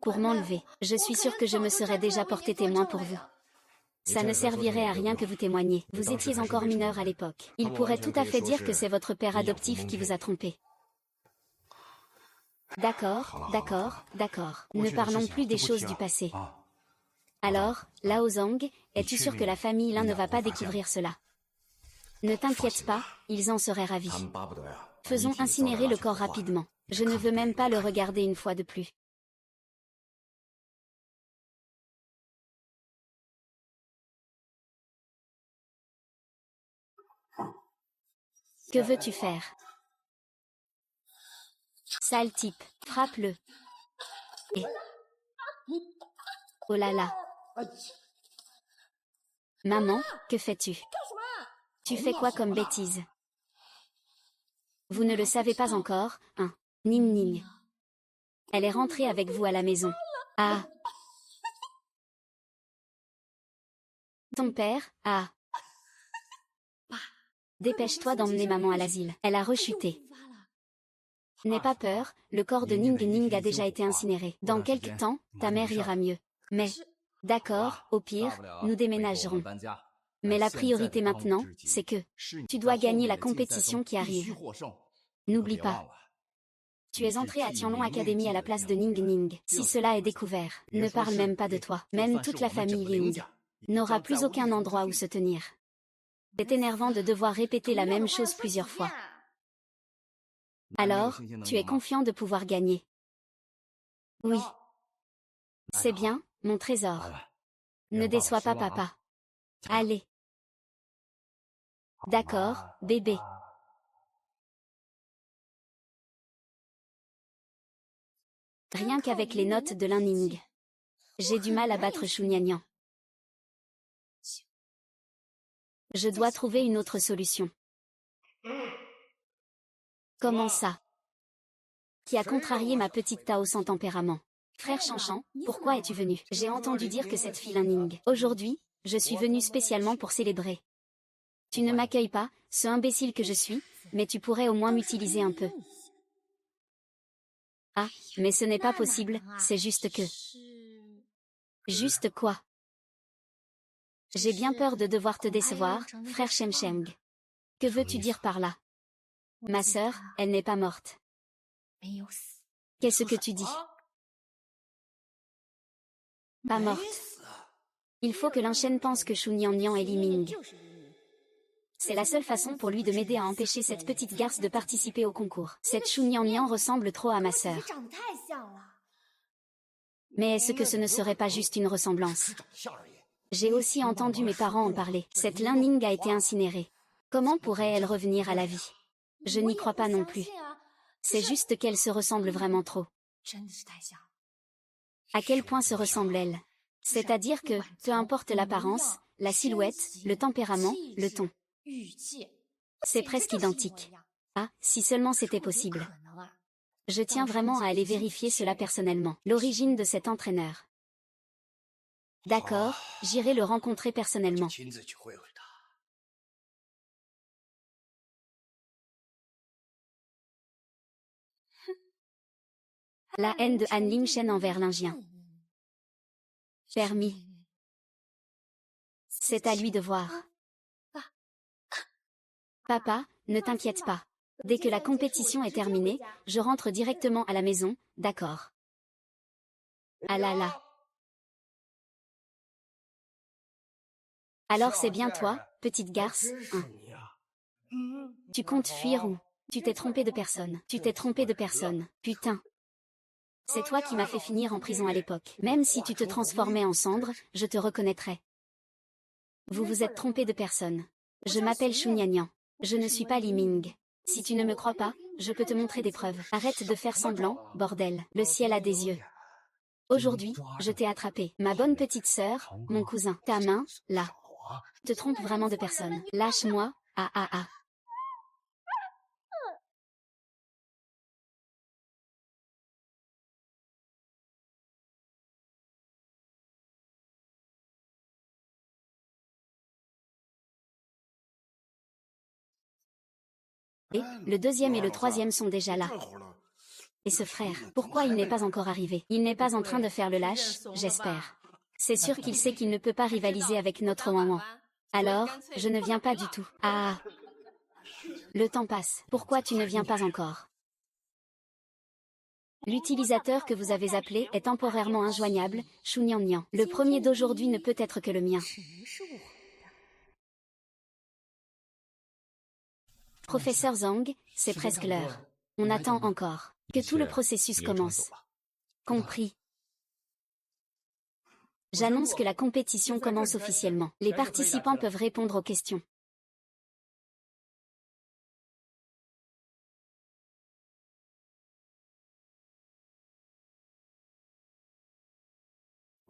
Pour m'enlever, je suis sûre que je me serais déjà porté témoin pour vous. Ça ne servirait à rien que vous témoigniez. Vous étiez encore mineur à l'époque. Il pourrait tout à fait dire que c'est votre père adoptif qui vous a trompé. D'accord, d'accord, d'accord. Ne parlons plus des choses du passé. Alors, Lao Zhang, es-tu sûr que la famille Lin ne va pas découvrir cela? Ne t'inquiète pas, ils en seraient ravis. Faisons incinérer le corps rapidement. Je ne veux même pas le regarder une fois de plus. Que veux-tu faire? Sale type, frappe-le. Et... Oh là là. Maman, que fais-tu? Tu fais quoi comme bêtise? Vous ne le savez pas encore, hein? Ning Ning. Elle est rentrée avec vous à la maison. Ah. Ton père, ah. Dépêche-toi d'emmener maman à l'asile. Elle a rechuté. N'aie pas peur, le corps de Ning Ning a déjà été incinéré. Dans quelque temps, ta mère ira mieux. Mais... D'accord, au pire, nous déménagerons. Mais la priorité maintenant, c'est que... Tu dois gagner la compétition qui arrive. N'oublie pas. Tu es entré à Tianlong Academy à la place de Ning Ning. Si cela est découvert, ne parle même pas de toi. Même toute la famille Ling n'aura plus aucun endroit où se tenir. C'est énervant de devoir répéter la même chose plusieurs fois. Alors, tu es confiant de pouvoir gagner? Oui. C'est bien, mon trésor. Ne déçois pas papa. Allez. D'accord, bébé. Rien qu'avec les notes de Lin Ning. J'ai du mal à battre Shu Niannian. Je dois trouver une autre solution. Comment ça? Qui a contrarié ma petite Tao sans tempérament? Frère Chanchan, pourquoi es-tu venu? J'ai entendu dire que cette fille Lin Ning. Aujourd'hui, je suis venu spécialement pour célébrer. Tu ne m'accueilles pas, ce imbécile que je suis, mais tu pourrais au moins m'utiliser un peu. Ah, mais ce n'est pas possible, c'est juste que... Juste quoi? J'ai bien peur de devoir te décevoir, frère Shemsheng. Que veux-tu dire par là? Ma sœur, elle n'est pas morte. Qu'est-ce que tu dis? Pas morte. Il faut que l'enchaîne pense que Shu Niannian est Li Ming. C'est la seule façon pour lui de m'aider à empêcher cette petite garce de participer au concours. Cette Shu Niannian ressemble trop à ma sœur. Mais est-ce que ce ne serait pas juste une ressemblance? J'ai aussi entendu mes parents en parler. Cette Lin Ning a été incinérée. Comment pourrait-elle revenir à la vie? Je n'y crois pas non plus. C'est juste qu'elle se ressemble vraiment trop. À quel point se ressemble-t-elle? C'est-à-dire que, peu importe l'apparence, la silhouette, le tempérament, le ton. C'est presque identique. Ah, si seulement c'était possible. Je tiens vraiment à aller vérifier cela personnellement. L'origine de cet entraîneur. D'accord, j'irai le rencontrer personnellement. La haine de Han Lingshen envers l'Indien. Permis. C'est à lui de voir. Papa, ne t'inquiète pas. Dès que la compétition est terminée, je rentre directement à la maison, d'accord? Ah là là. Alors c'est bien toi, petite garce, hein? Tu comptes fuir ou? Tu t'es trompé de personne. Tu t'es trompé de personne, putain. C'est toi qui m'as fait finir en prison à l'époque. Même si tu te transformais en cendre, je te reconnaîtrais. Vous vous êtes trompé de personne. Je m'appelle Shu Niannian. Je ne suis pas Li Ming. Si tu ne me crois pas, je peux te montrer des preuves. Arrête de faire semblant, bordel. Le ciel a des yeux. Aujourd'hui, je t'ai attrapé. Ma bonne petite sœur, mon cousin. Ta main, là. Te trompe vraiment de personne. Lâche-moi, ah ah ah. Et, le deuxième et le troisième sont déjà là. Et ce frère, pourquoi il n'est pas encore arrivé? Il n'est pas en train de faire le lâche, j'espère. C'est sûr qu'il sait qu'il ne peut pas rivaliser avec notre Wanwan. Alors, je ne viens pas du tout. Ah. Le temps passe. Pourquoi tu ne viens pas encore? L'utilisateur que vous avez appelé est temporairement injoignable, Chou Nian Nian. Le premier d'aujourd'hui ne peut être que le mien. Professeur Zhang, c'est presque l'heure. On attend encore. Que tout le processus commence. Compris. J'annonce que la compétition commence officiellement. Les participants peuvent répondre aux questions.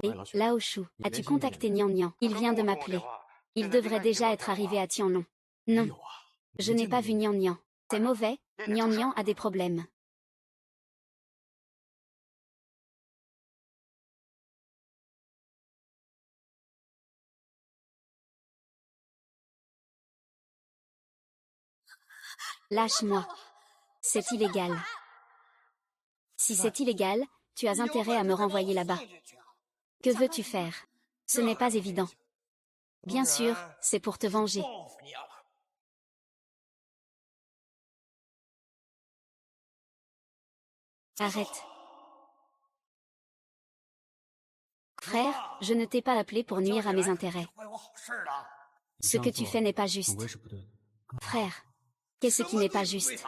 Et, Lao Shu, as-tu contacté Nian Nian? Il vient de m'appeler. Il devrait déjà être arrivé à Tianlong. Non. Je n'ai pas vu Nian Nian. C'est mauvais, Nian Nian a des problèmes. Lâche-moi. C'est illégal. Si c'est illégal, tu as intérêt à me renvoyer là-bas. Que veux-tu faire? Ce n'est pas évident. Bien sûr, c'est pour te venger. Arrête. Frère, je ne t'ai pas appelé pour nuire à mes intérêts. Ce que tu fais n'est pas juste. Frère, qu'est-ce qui n'est pas juste?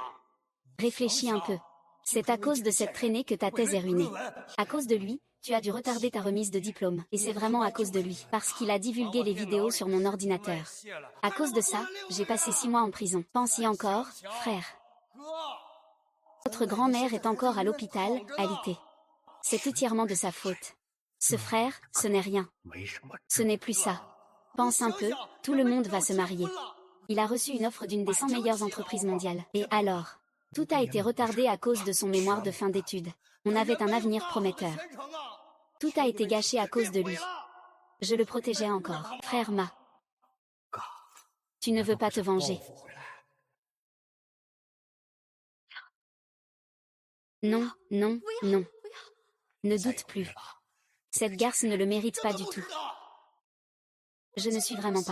Réfléchis un peu. C'est à cause de cette traînée que ta thèse est ruinée. À cause de lui, tu as dû retarder ta remise de diplôme. Et c'est vraiment à cause de lui, parce qu'il a divulgué les vidéos sur mon ordinateur. À cause de ça, j'ai passé 6 mois en prison. Pense-y encore, frère. Votre grand-mère est encore à l'hôpital, alité. C'est entièrement de sa faute. Ce frère, ce n'est rien. Ce n'est plus ça. Pense un peu, tout le monde va se marier. Il a reçu une offre d'une des 100 meilleures entreprises mondiales. Et alors? Tout a été retardé à cause de son mémoire de fin d'études. On avait un avenir prometteur. Tout a été gâché à cause de lui. Je le protégeais encore. Frère Ma. Tu ne veux pas te venger. Non, non, non. Ne doute plus. Cette garce ne le mérite pas du tout. Je ne suis vraiment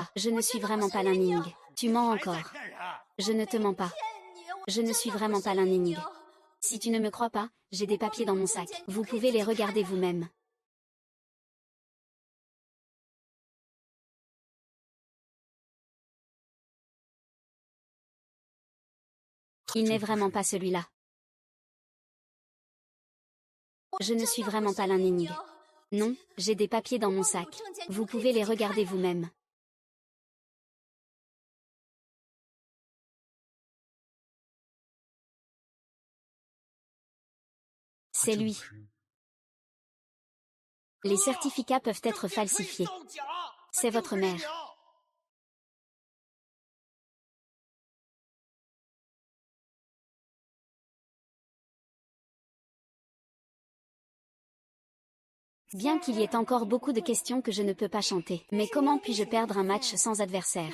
pas Lin Ning. Tu mens encore. Je ne te mens pas. Je ne suis vraiment pas Lin Ning. Si tu ne me crois pas, j'ai des papiers dans mon sac. Vous pouvez les regarder vous-même. Il n'est vraiment pas celui-là. Je ne suis vraiment pas Lin Ning. Non, j'ai des papiers dans mon sac. Vous pouvez les regarder vous-même. C'est lui. Les certificats peuvent être falsifiés. C'est votre mère. Bien qu'il y ait encore beaucoup de questions que je ne peux pas chanter. Mais comment puis-je perdre un match sans adversaire?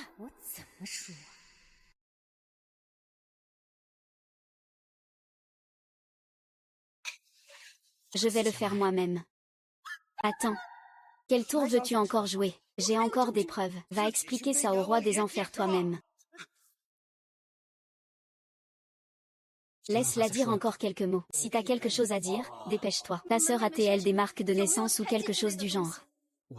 Je vais le faire moi-même. Attends. Quel tour veux-tu encore jouer? J'ai encore des preuves. Va expliquer ça au roi des enfers toi-même. Laisse-la dire encore quelques mots. Si t'as quelque chose à dire, dépêche-toi. Ta sœur a-t-elle des marques de naissance ou quelque chose du genre?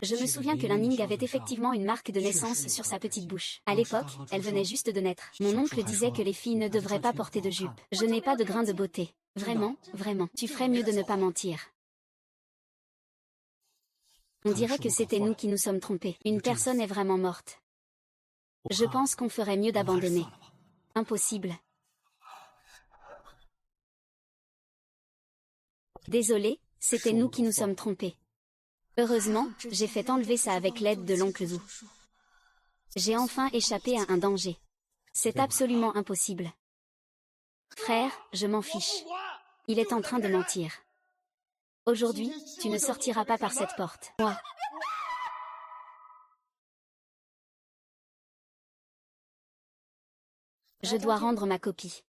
Je me souviens que Lin Ning avait effectivement une marque de naissance sur sa petite bouche. À l'époque, elle venait juste de naître. Mon oncle disait que les filles ne devraient pas porter de jupe. Je n'ai pas de grain de beauté. Vraiment, vraiment. Tu ferais mieux de ne pas mentir. On dirait que c'était nous qui nous sommes trompés. Une personne est vraiment morte. Je pense qu'on ferait mieux d'abandonner. Impossible. Désolé, c'était nous qui nous sommes trompés. Heureusement, j'ai fait enlever ça avec l'aide de l'oncle Zhu. J'ai enfin échappé à un danger. C'est absolument impossible. Frère, je m'en fiche. Il est en train de mentir. Aujourd'hui, tu ne sortiras pas par cette porte. Moi. Je dois rendre ma copie.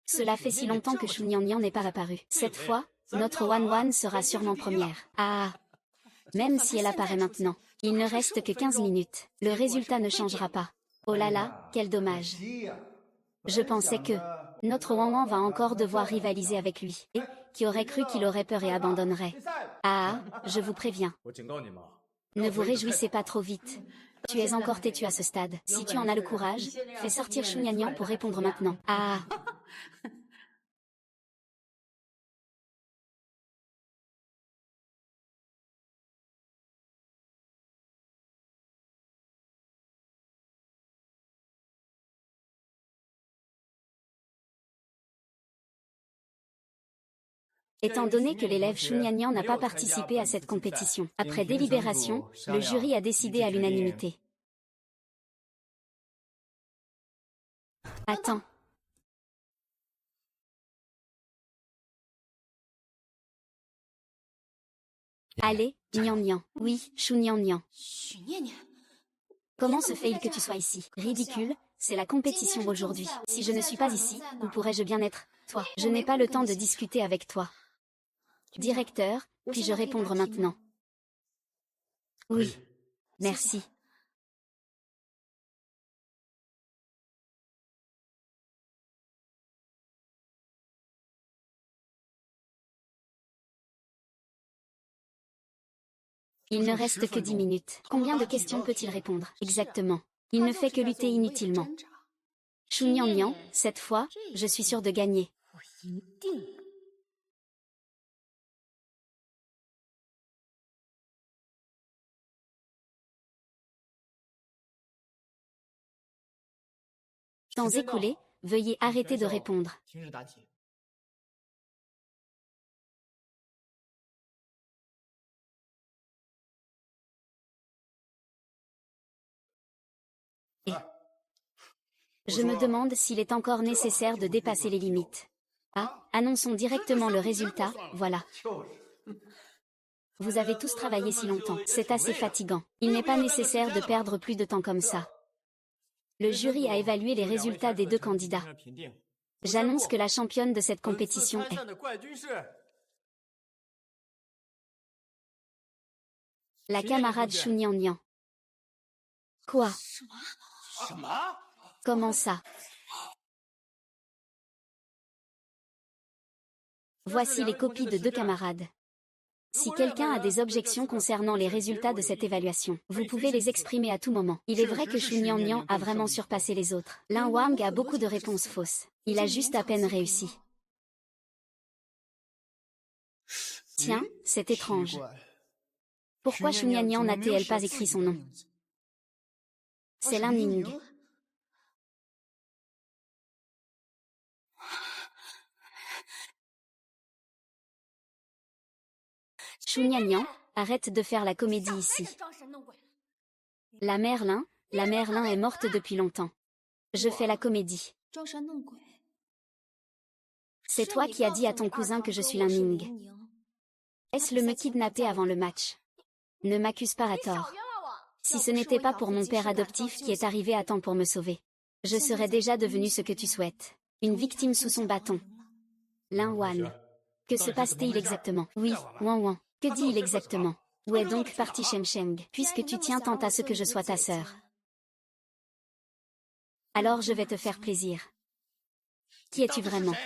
Cela fait si longtemps que Shu Nian n'est pas apparu. Cette fois, notre Wan sera sûrement première. Ah! Même si elle apparaît maintenant. Il ne reste que 15 minutes. Le résultat ne changera pas. Oh là là, quel dommage. Je pensais que notre Wan va encore devoir rivaliser avec lui. Et qui aurait cru qu'il aurait peur et abandonnerait. Ah, je vous préviens. Ne vous réjouissez pas trop vite. Tu es encore têtu à ce stade. Si tu en as le courage, fais sortir Shu Nian pour répondre maintenant. Ah! Étant donné que l'élève Shu Nian n'a pas participé à cette compétition, après délibération, le jury a décidé à l'unanimité. Attends. Allez, Nian. Oui, Shu Nian. Comment se fait-il que tu sois ici? Ridicule, c'est la compétition aujourd'hui. Si je ne suis pas ici, où pourrais-je bien être? Toi, je n'ai pas le temps de discuter avec toi. Directeur, puis-je répondre maintenant? Oui. Merci. Il ne reste que 10 minutes. Combien de questions peut-il répondre? Exactement. Il ne fait que lutter inutilement. Shu Nian, cette fois, je suis sûr de gagner. Temps écoulé, veuillez arrêter de répondre. Et je me demande s'il est encore nécessaire de dépasser les limites. Ah, annonçons directement le résultat, voilà. Vous avez tous travaillé si longtemps, c'est assez fatigant. Il n'est pas nécessaire de perdre plus de temps comme ça. Le jury a évalué les résultats des deux candidats. J'annonce que la championne de cette compétition est la camarade Shu Nian. Quoi? Comment ça? Voici les copies de deux camarades. Si quelqu'un a des objections concernant les résultats de cette évaluation, vous pouvez les exprimer à tout moment. Il est vrai que Shu Nian a vraiment surpassé les autres. Lin Wang a beaucoup de réponses fausses. Il a juste à peine réussi. Tiens, c'est étrange. Pourquoi Shu Nian n'a-t-elle pas écrit son nom? C'est Lin Ning. Shu Nian, arrête de faire la comédie ici. La mère Lin est morte depuis longtemps. Je fais la comédie. C'est toi qui as dit à ton cousin que je suis Lin Ning. Laisse-le me kidnapper avant le match. Ne m'accuse pas à tort. Si ce n'était pas pour mon père adoptif qui est arrivé à temps pour me sauver, je serais déjà devenue ce que tu souhaites. Une victime sous son bâton. Lin Wan. Que se passe-t-il exactement? Oui, Wan. Que dit-il exactement? Où est donc parti Sheng, puisque tu tiens tant à ce que je sois ta sœur? Alors je vais te faire plaisir. Qui es-tu vraiment?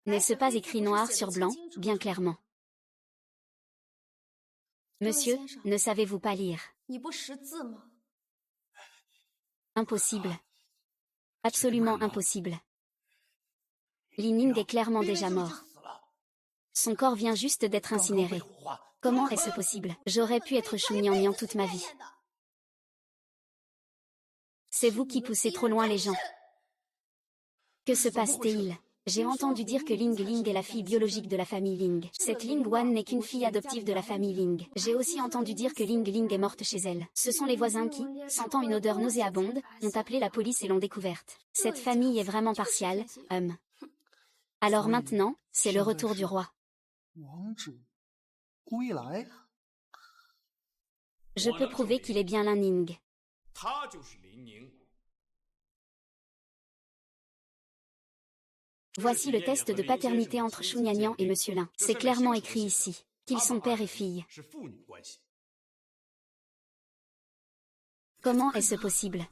N'est-ce pas écrit noir sur blanc, bien clairement? Monsieur, ne savez-vous pas lire? Impossible. Absolument impossible. Li Ning est clairement déjà mort. Son corps vient juste d'être incinéré. Comment est-ce possible? J'aurais pu être Shu Nian toute ma vie. C'est vous qui poussez trop loin les gens. Que se passe-t-il? J'ai entendu dire que Ling est la fille biologique de la famille Ling. Cette Ling Wan n'est qu'une fille adoptive de la famille Ling. J'ai aussi entendu dire que Ling est morte chez elle. Ce sont les voisins qui, sentant une odeur nauséabonde, ont appelé la police et l'ont découverte. Cette famille est vraiment partiale, Alors maintenant, c'est le retour du roi. Je peux prouver qu'il est bien Lin Ning. Voici le test de paternité entre Xu Nianyang et Monsieur Lin. C'est clairement écrit ici qu'ils sont père et fille. Comment est-ce possible?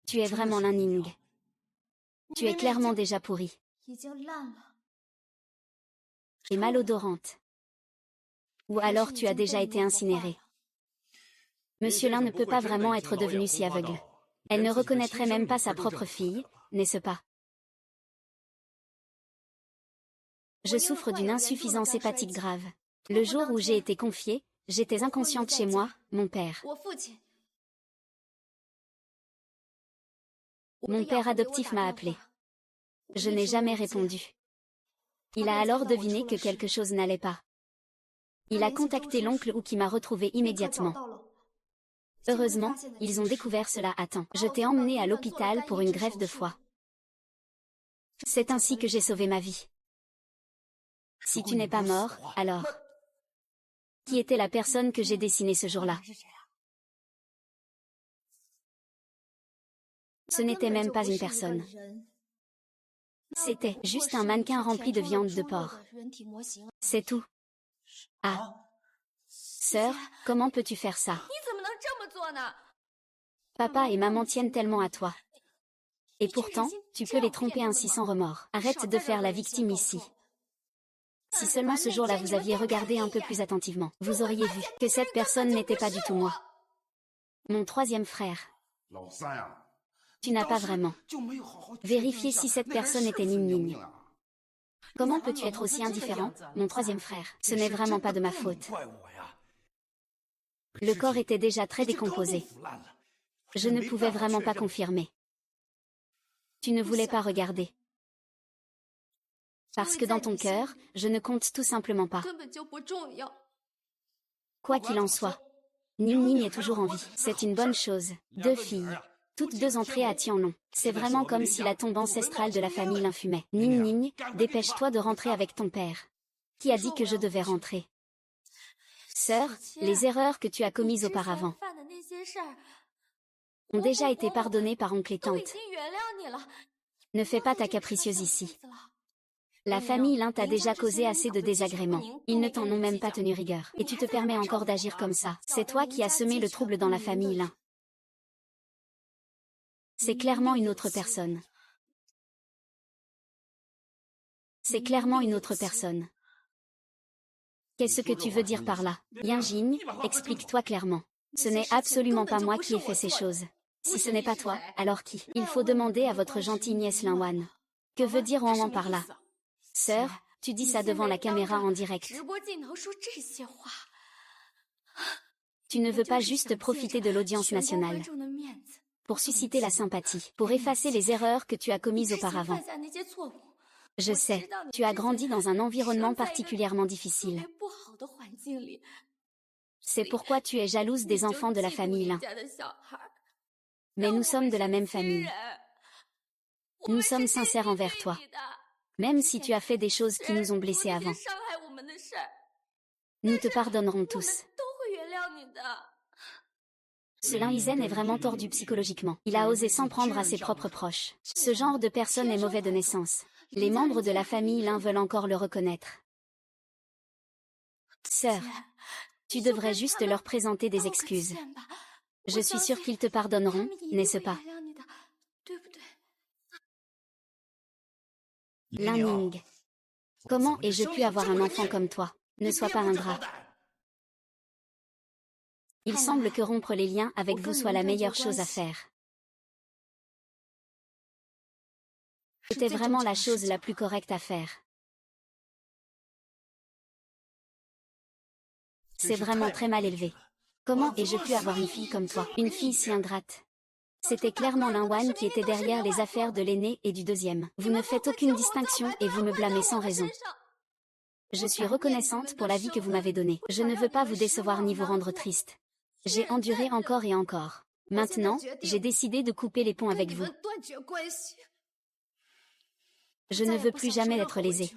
Tu es vraiment Lin Ning. Tu es clairement déjà pourrie. Et malodorante. Ou alors tu as déjà été incinérée. Monsieur Lin ne peut pas vraiment être devenu si aveugle. Elle ne reconnaîtrait même pas sa propre fille, n'est-ce pas? Je souffre d'une insuffisance hépatique grave. Le jour où j'ai été confiée, j'étais inconsciente chez moi, mon père. Mon père adoptif m'a appelé. Je n'ai jamais répondu. Il a alors deviné que quelque chose n'allait pas. Il a contacté l'oncle Wu qui m'a retrouvée immédiatement. Heureusement, ils ont découvert cela à temps. Je t'ai emmené à l'hôpital pour une greffe de foie. C'est ainsi que j'ai sauvé ma vie. Si tu n'es pas mort, alors... Qui était la personne que j'ai dessinée ce jour-là? Ce n'était même pas une personne. C'était juste un mannequin rempli de viande de porc. C'est tout. Ah. Sœur, comment peux-tu faire ça? Papa et maman tiennent tellement à toi. Et pourtant, tu peux les tromper ainsi sans remords. Arrête de faire la victime ici. Si seulement ce jour-là vous aviez regardé un peu plus attentivement, vous auriez vu que cette personne n'était pas du tout moi. Mon troisième frère. Tu n'as pas vraiment vérifié si cette personne était Ning Ning. Comment peux-tu être aussi indifférent, mon troisième frère? Ce n'est vraiment pas de ma faute. Le corps était déjà très décomposé. Je ne pouvais vraiment pas confirmer. Tu ne voulais pas regarder. Parce que dans ton cœur, je ne compte tout simplement pas. Quoi qu'il en soit, Ning Ning est toujours en vie. C'est une bonne chose. 2 filles. Toutes 2 entrées à Tianlong. C'est vraiment comme si la tombe ancestrale de la famille Lin fumait. Ning Ning, dépêche-toi de rentrer avec ton père. Qui a dit que je devais rentrer? Sœur, les erreurs que tu as commises auparavant ont déjà été pardonnées par oncle et tante. Ne fais pas ta capricieuse ici. La famille Lin t'a déjà causé assez de désagréments. Ils ne t'en ont même pas tenu rigueur. Et tu te permets encore d'agir comme ça. C'est toi qui as semé le trouble dans la famille Lin. C'est clairement une autre personne. C'est clairement une autre personne. Qu'est-ce que tu veux dire par là? Yang Jing, explique-toi clairement. Ce n'est absolument pas moi qui ai fait ces choses. Si ce n'est pas toi, alors qui? Il faut demander à votre gentille nièce Lin Wan. Que veut dire Wan par là? Sœur, tu dis ça devant la caméra en direct. Tu ne veux pas juste profiter de l'audience nationale pour susciter la sympathie, pour effacer les erreurs que tu as commises auparavant. Je sais, tu as grandi dans un environnement particulièrement difficile. C'est pourquoi tu es jalouse des enfants de la famille Lin. Mais nous sommes de la même famille. Nous sommes sincères envers toi. Même si tu as fait des choses qui nous ont blessés avant. Nous te pardonnerons tous. Ce Lin Yizhen est vraiment tordu psychologiquement. Il a osé s'en prendre à ses propres proches. Ce genre de personne est mauvais de naissance. Les membres de la famille Lin veulent encore le reconnaître. Sœur, tu devrais juste leur présenter des excuses. Je suis sûre qu'ils te pardonneront, n'est-ce pas? Lin Ning. Comment ai-je pu avoir un enfant comme toi? Ne sois pas ingrat. Il semble que rompre les liens avec vous soit la meilleure chose à faire. C'était vraiment la chose la plus correcte à faire. C'est vraiment très mal élevé. Comment ai-je pu avoir une fille comme toi? Une fille si ingrate. C'était clairement Lin Wan qui était derrière les affaires de l'aîné et du deuxième. Vous ne faites aucune distinction et vous me blâmez sans raison. Je suis reconnaissante pour la vie que vous m'avez donnée. Je ne veux pas vous décevoir ni vous rendre triste. J'ai enduré encore et encore. Maintenant, j'ai décidé de couper les ponts avec vous. Je ne veux plus jamais être lésée.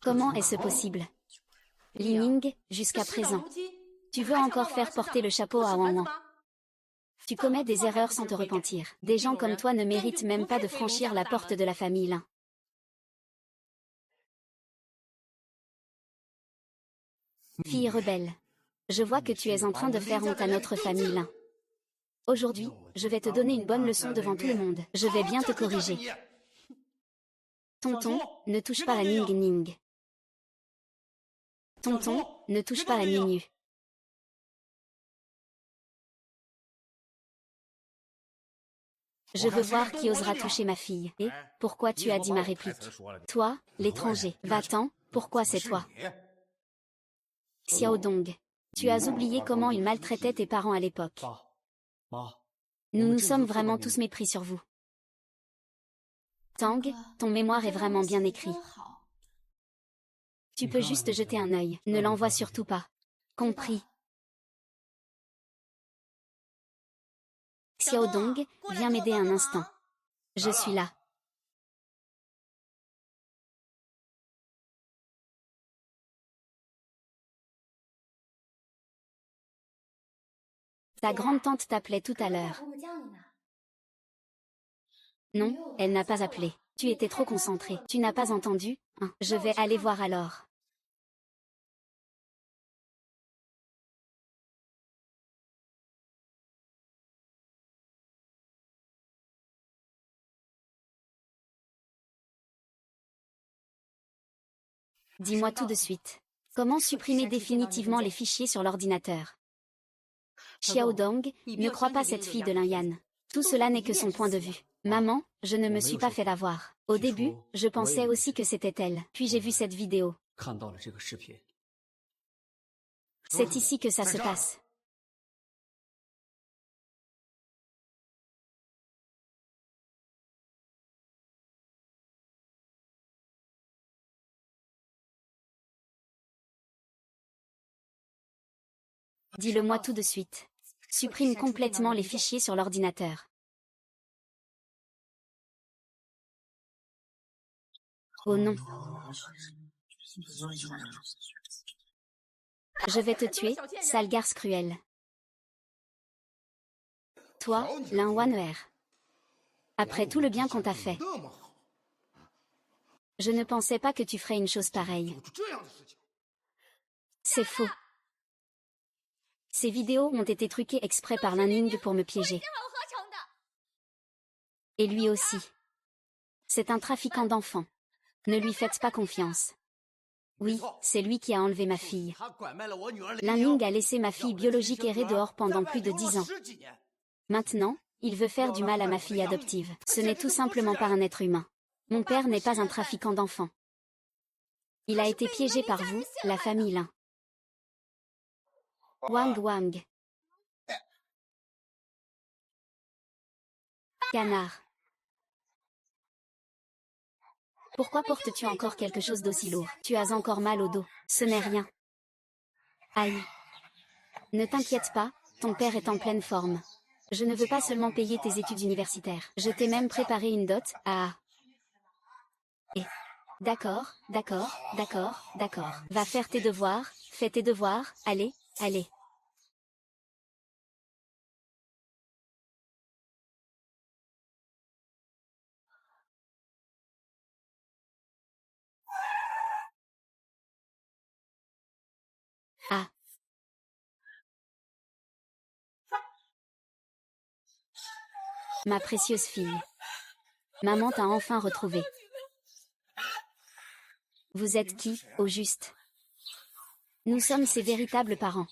Comment est-ce possible? Li Ning, jusqu'à présent. Tu veux encore faire porter le chapeau à Wang Wang. Tu commets des erreurs sans te repentir. Des gens comme toi ne méritent même pas de franchir la porte de la famille Lin. Fille rebelle. Je vois que tu es en train de faire honte à notre famille Lin. Aujourd'hui, je vais te donner une bonne leçon devant tout le monde. Je vais bien te corriger. Tonton, ne touche pas à Ning Ning. Tonton, ne touche pas à Ninu. Je veux voir qui osera toucher ma fille. Et, pourquoi tu as dit ma réplique? Toi, l'étranger. Va-t'en, pourquoi c'est toi? Xiao Dong. Tu as oublié comment il maltraitait tes parents à l'époque. Nous nous sommes vraiment tous mépris sur vous. Tang, ton mémoire est vraiment bien écrit. Tu peux juste jeter un œil, ne l'envoie surtout pas. Compris. Xiao Dong, viens m'aider un instant. Je suis là. Ta grande-tante t'appelait tout à l'heure. Non, elle n'a pas appelé. Tu étais trop concentré. Tu n'as pas entendu, hein? Je vais aller voir alors. Dis-moi tout de suite. Comment supprimer définitivement les fichiers sur l'ordinateur? Xiao Dong, ne crois pas cette fille de Lin Yan. Tout cela n'est que son point de vue. Maman, je ne me suis pas fait l'avoir. Au début, je pensais aussi que c'était elle. Puis j'ai vu cette vidéo. C'est ici que ça se passe. Dis-le-moi tout de suite. Supprime complètement les fichiers sur l'ordinateur. Oh non. Je vais te tuer, sale garce cruelle. Toi, Lin Wan'er. Après tout le bien qu'on t'a fait. Je ne pensais pas que tu ferais une chose pareille. C'est faux. Ces vidéos ont été truquées exprès par Lin Ning pour me piéger. Et lui aussi. C'est un trafiquant d'enfants. Ne lui faites pas confiance. Oui, c'est lui qui a enlevé ma fille. Lin Ning a laissé ma fille biologique errer dehors pendant plus de 10 ans. Maintenant, il veut faire du mal à ma fille adoptive. Ce n'est tout simplement pas un être humain. Mon père n'est pas un trafiquant d'enfants. Il a été piégé par vous, la famille Lin. Wang Wang. Canard. Pourquoi portes-tu encore quelque chose d'aussi lourd? Tu as encore mal au dos. Ce n'est rien. Aïe. Ne t'inquiète pas, ton père est en pleine forme. Je ne veux pas seulement payer tes études universitaires. Je t'ai même préparé une dot, Et. D'accord, d'accord, d'accord, d'accord. Va faire tes devoirs, fais tes devoirs, allez, allez. Ah. Ma précieuse fille. Maman t'a enfin retrouvée. Vous êtes qui, au juste? Nous sommes ses véritables parents.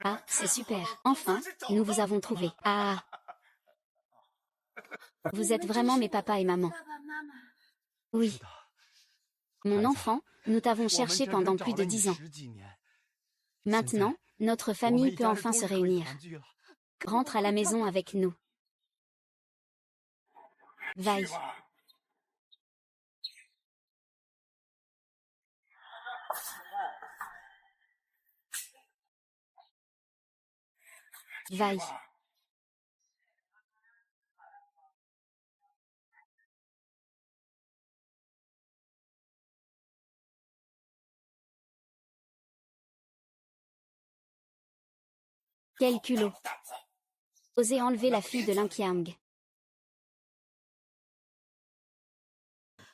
Ah, c'est super. Enfin, nous vous avons trouvé. Ah. Vous êtes vraiment mes papas et maman. Oui. Mon enfant, nous t'avons cherché pendant plus de 10 ans. Maintenant, notre famille peut enfin se réunir. Rentre à la maison avec nous. Vaille. Vaille. Quel culot. Oser enlever la fille de Lin Qiang.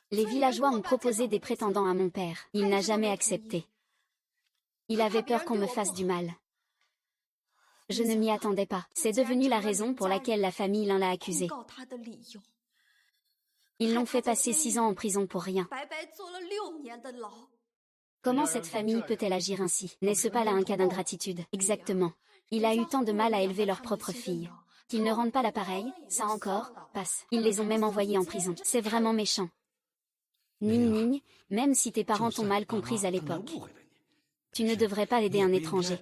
Les villageois ont proposé des prétendants à mon père. Il n'a jamais accepté. Il avait peur qu'on me fasse du mal. Je ne m'y attendais pas. C'est devenu la raison pour laquelle la famille Lin l'a accusé. Ils l'ont fait passer 6 ans en prison pour rien. Comment cette famille peut-elle agir ainsi? N'est-ce pas là un cas d'ingratitude? Exactement. Il a eu tant de mal à élever leur propre fille. Qu'ils ne rendent pas l'appareil, ça encore, passe. Ils les ont même envoyés en prison. C'est vraiment méchant. Ning Ning, même si tes parents t'ont mal comprise à l'époque, tu ne devrais pas aider un étranger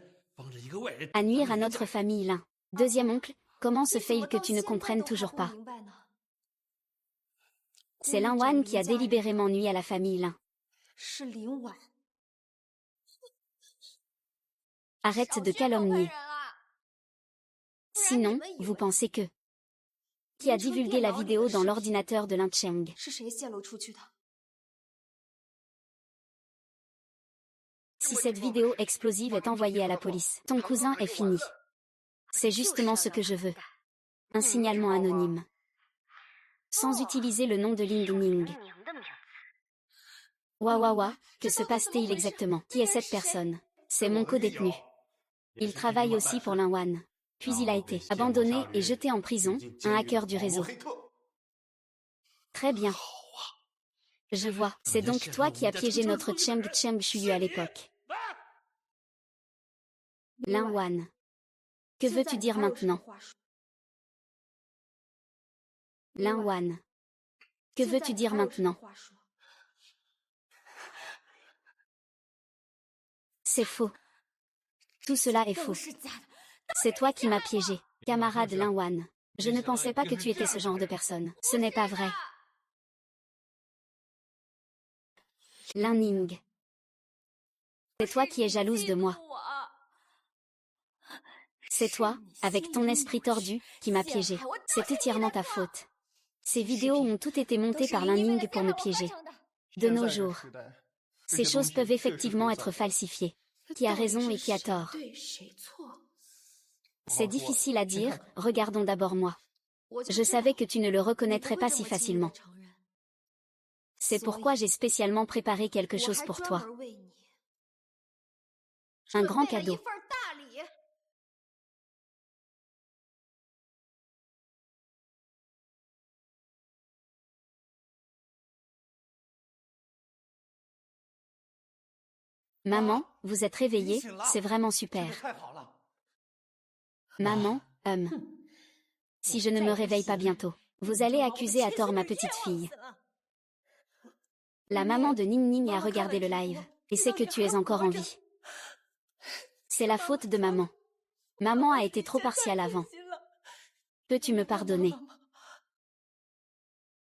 à nuire à notre famille Lin. Deuxième oncle, comment se fait-il que tu ne comprennes toujours pas? C'est Lin Wan qui a délibérément nui à la famille Lin. Arrête de calomnier. Sinon, vous pensez que... Qui a divulgué la vidéo dans l'ordinateur de Lin Cheng? Si cette vidéo explosive est envoyée à la police, ton cousin est fini. C'est justement ce que je veux. Un signalement anonyme. Sans utiliser le nom de Ling Ning. Waouh, que se passe-t-il exactement? Qui est cette personne? C'est mon co-détenu. Il travaille aussi pour Lin Wan. Puis il a été abandonné et jeté en prison, un hacker du réseau. Très bien. Je vois, c'est donc toi qui as piégé notre Cheng Shuyu à l'époque. Lin Wan. Que veux-tu dire maintenant? Lin Wan. Que veux-tu dire maintenant? C'est faux. Tout cela est faux. C'est toi qui m'as piégé, camarade Lin Wan. Je ne pensais pas que tu étais ce genre de personne. Ce n'est pas vrai. Lin Ning. C'est toi qui es jalouse de moi. C'est toi, avec ton esprit tordu, qui m'a piégé. C'est entièrement ta faute. Ces vidéos ont toutes été montées par Lin Ning pour me piéger. De nos jours, ces choses peuvent effectivement être falsifiées. Qui a raison et qui a tort? C'est difficile à dire, regardons d'abord moi. Je savais que tu ne le reconnaîtrais pas si facilement. C'est pourquoi j'ai spécialement préparé quelque chose pour toi. Un grand cadeau. Maman, vous êtes réveillée, c'est vraiment super. Maman, si je ne me réveille pas bientôt, vous allez accuser à tort ma petite fille. La maman de Ning Ning a regardé le live, et sait que tu es encore en vie. C'est la faute de maman. Maman a été trop partiale avant. Peux-tu me pardonner?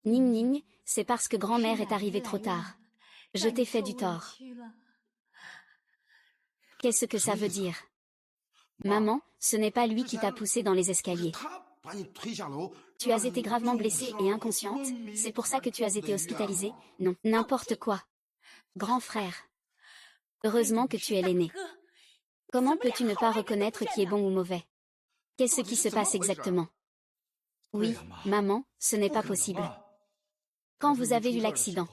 Ning Ning, c'est parce que grand-mère est arrivée trop tard. Je t'ai fait du tort. Qu'est-ce que ça veut dire? Maman, ce n'est pas lui qui t'a poussé dans les escaliers. Tu as été gravement blessée et inconsciente, c'est pour ça que tu as été hospitalisée? Non, n'importe quoi. Grand frère. Heureusement que tu es l'aîné. Comment peux-tu ne pas reconnaître qui est bon ou mauvais? Qu'est-ce qui se passe exactement? Oui, maman, ce n'est pas possible. Quand vous avez eu l'accident,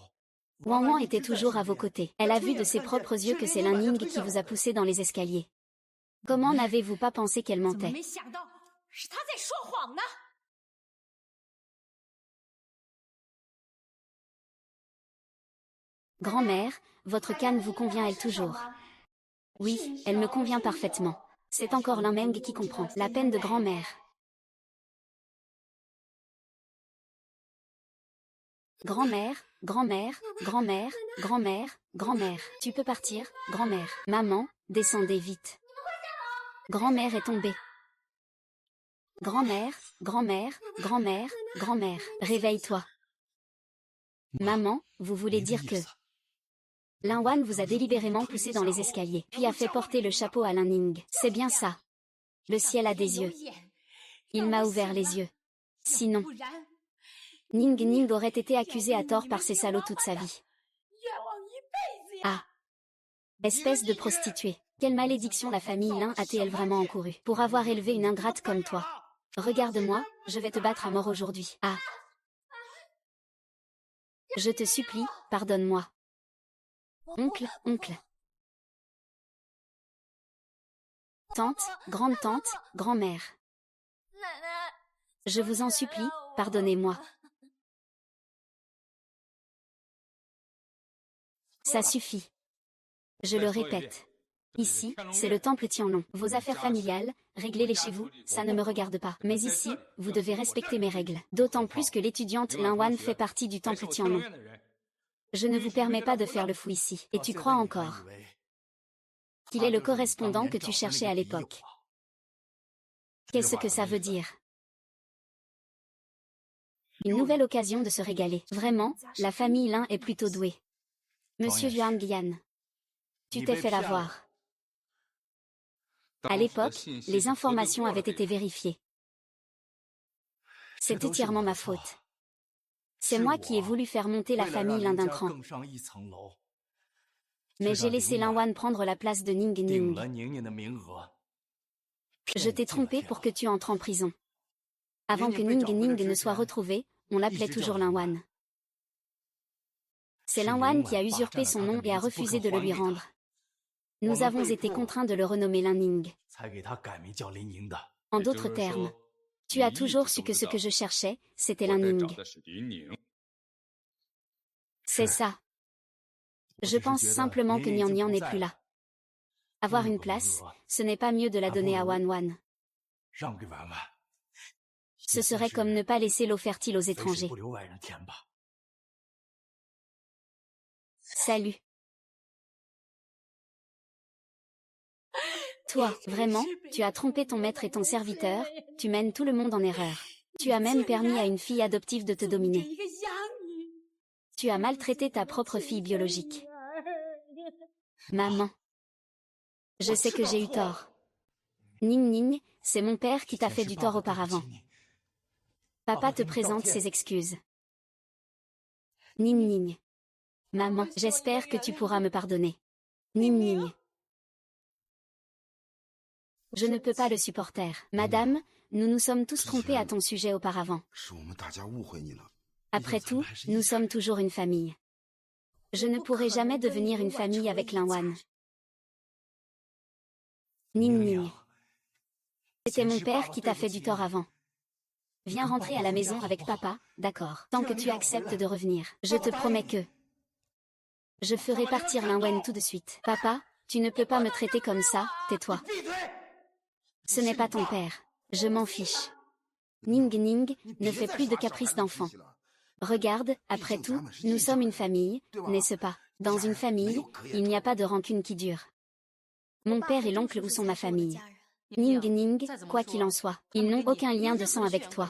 Wan Wan était toujours à vos côtés. Elle a vu de ses propres yeux que c'est Lin Ning qui vous a poussé dans les escaliers. Comment n'avez-vous pas pensé qu'elle mentait? Grand-mère, votre canne vous convient elle toujours? Oui, elle me convient parfaitement. C'est encore Lin Meng qui comprend la peine de grand-mère. Grand-mère, grand-mère, grand-mère, grand-mère, grand-mère. Tu peux partir, grand-mère. Maman, descendez vite. Grand-mère est tombée. Grand-mère, grand-mère, grand-mère, grand-mère. Réveille-toi. Maman, vous voulez dire que... Lin Wan vous a délibérément poussé dans les escaliers, puis a fait porter le chapeau à Lin Ning. C'est bien ça. Le ciel a des yeux. Il m'a ouvert les yeux. Sinon, Ning Ning aurait été accusé à tort par ces salauds toute sa vie. Ah! Espèce de prostituée. Quelle malédiction la famille Lin a-t-elle vraiment encourue pour avoir élevé une ingrate comme toi? Regarde-moi, je vais te battre à mort aujourd'hui. Ah! Je te supplie, pardonne-moi. Oncle, oncle. Tante, grande-tante, grand-mère. Je vous en supplie, pardonnez-moi. Ça suffit. Je le répète. Ici, c'est le temple Tianlong. Vos affaires familiales, réglez-les chez vous, ça ne me regarde pas. Mais ici, vous devez respecter mes règles. D'autant plus que l'étudiante Lin Wan fait partie du temple Tianlong. Je ne vous permets pas de faire le fou ici. Et tu crois encore qu'il est le correspondant que tu cherchais à l'époque? Qu'est-ce que ça veut dire? Une nouvelle occasion de se régaler. Vraiment, la famille Lin est plutôt douée. Monsieur Yuan Gian, tu t'es fait l'avoir. À l'époque, les informations avaient été vérifiées. C'est entièrement ma faute. C'est moi qui ai voulu faire monter la famille Lin d'un cran. Mais j'ai laissé Lin Wan prendre la place de Ning Ning. Je t'ai trompé pour que tu entres en prison. Avant que Ning Ning ne soit retrouvé, on l'appelait toujours Lin Wan. C'est Lin Wan qui a usurpé son nom et a refusé de le lui rendre. Nous avons été contraints de le renommer Lin Ning. En d'autres termes, tu as toujours su que ce que je cherchais, c'était Lin Ning. C'est ça. Je pense simplement que Nian Nian n'est plus là. Avoir une place, ce n'est pas mieux de la donner à Wan Wan. Ce serait comme ne pas laisser l'eau fertile aux étrangers. Salut. Toi, vraiment, tu as trompé ton maître et ton serviteur, tu mènes tout le monde en erreur. Tu as même permis à une fille adoptive de te dominer. Tu as maltraité ta propre fille biologique. Maman. Je sais que j'ai eu tort. Ning Ning, c'est mon père qui t'a fait du tort auparavant. Papa te présente ses excuses. Ning Ning. Maman, j'espère que tu pourras me pardonner. Ning Ning. Je ne peux pas le supporter. Madame, nous nous sommes tous trompés à ton sujet auparavant. Après tout, nous sommes toujours une famille. Je ne pourrai jamais devenir une famille avec Lin Wan. Ning Ning. C'était mon père qui t'a fait du tort avant. Viens rentrer à la maison avec papa, d'accord? Tant que tu acceptes de revenir, je te promets que je ferai partir Lin Wan tout de suite. Papa, tu ne peux pas me traiter comme ça, tais-toi. Ce n'est pas ton père. Je m'en fiche. Ning Ning, ne fais plus de caprices d'enfant. Regarde, après tout, nous sommes une famille, n'est-ce pas? Dans une famille, il n'y a pas de rancune qui dure. Mon père et l'oncle où sont ma famille. Ning Ning, quoi qu'il en soit, ils n'ont aucun lien de sang avec toi.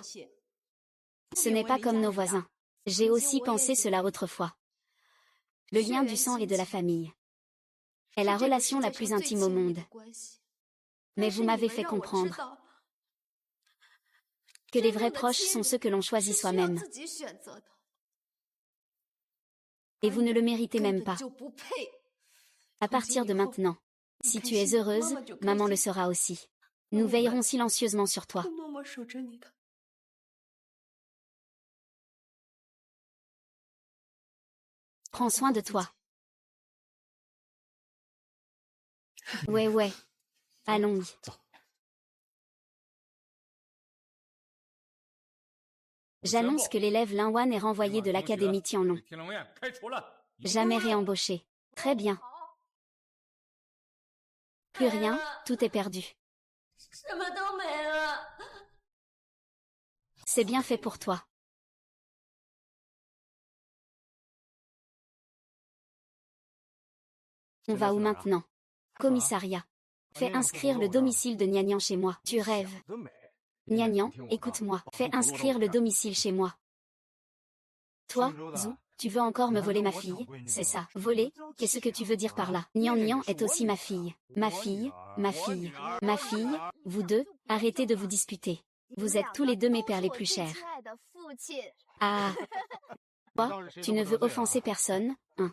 Ce n'est pas comme nos voisins. J'ai aussi pensé cela autrefois. Le lien du sang et de la famille est la relation la plus intime au monde. Mais vous m'avez fait comprendre que les vrais proches sont ceux que l'on choisit soi-même. Et vous ne le méritez même pas. À partir de maintenant, si tu es heureuse, maman le sera aussi. Nous veillerons silencieusement sur toi. Prends soin de toi. Ouais. Allons-y. J'annonce que l'élève Lin Wan est renvoyé de l'académie Tianlong. Jamais réembauché. Très bien. Plus rien, tout est perdu. C'est bien fait pour toi. On va où maintenant? Commissariat. Fais inscrire le domicile de Nian Nian chez moi. Tu rêves. Nian Nian, écoute-moi. Fais inscrire le domicile chez moi. Toi, Zhu, Tu veux encore me voler ma fille, c'est ça. Voler, qu'est-ce que tu veux dire par là? Nian Nian est aussi ma fille. Ma fille, ma fille, ma fille, vous deux, arrêtez de vous disputer. Vous êtes tous les deux mes pères les plus chers. Ah. Quoi? Tu ne veux offenser personne, hein?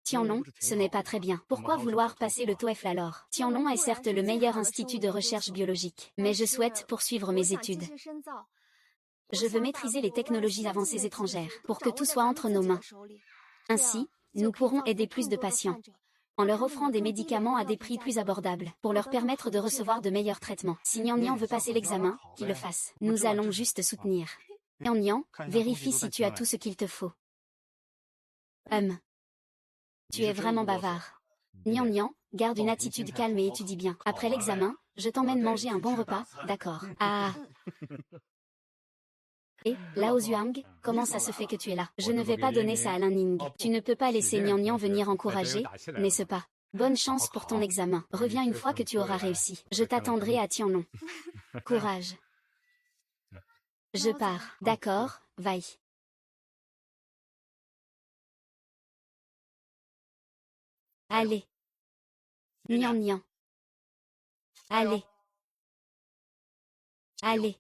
Tianlong, ce n'est pas très bien. Pourquoi vouloir passer le TOEFL alors? Tianlong est certes le meilleur institut de recherche biologique, mais je souhaite poursuivre mes études. Je veux maîtriser les technologies avancées étrangères, pour que tout soit entre nos mains. Ainsi, nous pourrons aider plus de patients, en leur offrant des médicaments à des prix plus abordables, pour leur permettre de recevoir de meilleurs traitements. Si Nian Nian veut passer l'examen, qu'il le fasse. Nous allons juste soutenir. Nian Nian, vérifie si tu as tout ce qu'il te faut. Tu es vraiment bavard. Nian Nian, garde une attitude calme et étudie bien. Après l'examen, je t'emmène manger un bon repas, d'accord? Ah. Et, Lao Zhuang, comment ça se fait que tu es là? Je ne vais pas donner ça à Lin Ning. Tu ne peux pas laisser Nian Nian venir encourager, n'est-ce pas? Bonne chance pour ton examen. Reviens une fois que tu auras réussi. Je t'attendrai à Tianlong. Courage. Je pars. D'accord, Vai. Allez. Nian Nian. Allez. Allez.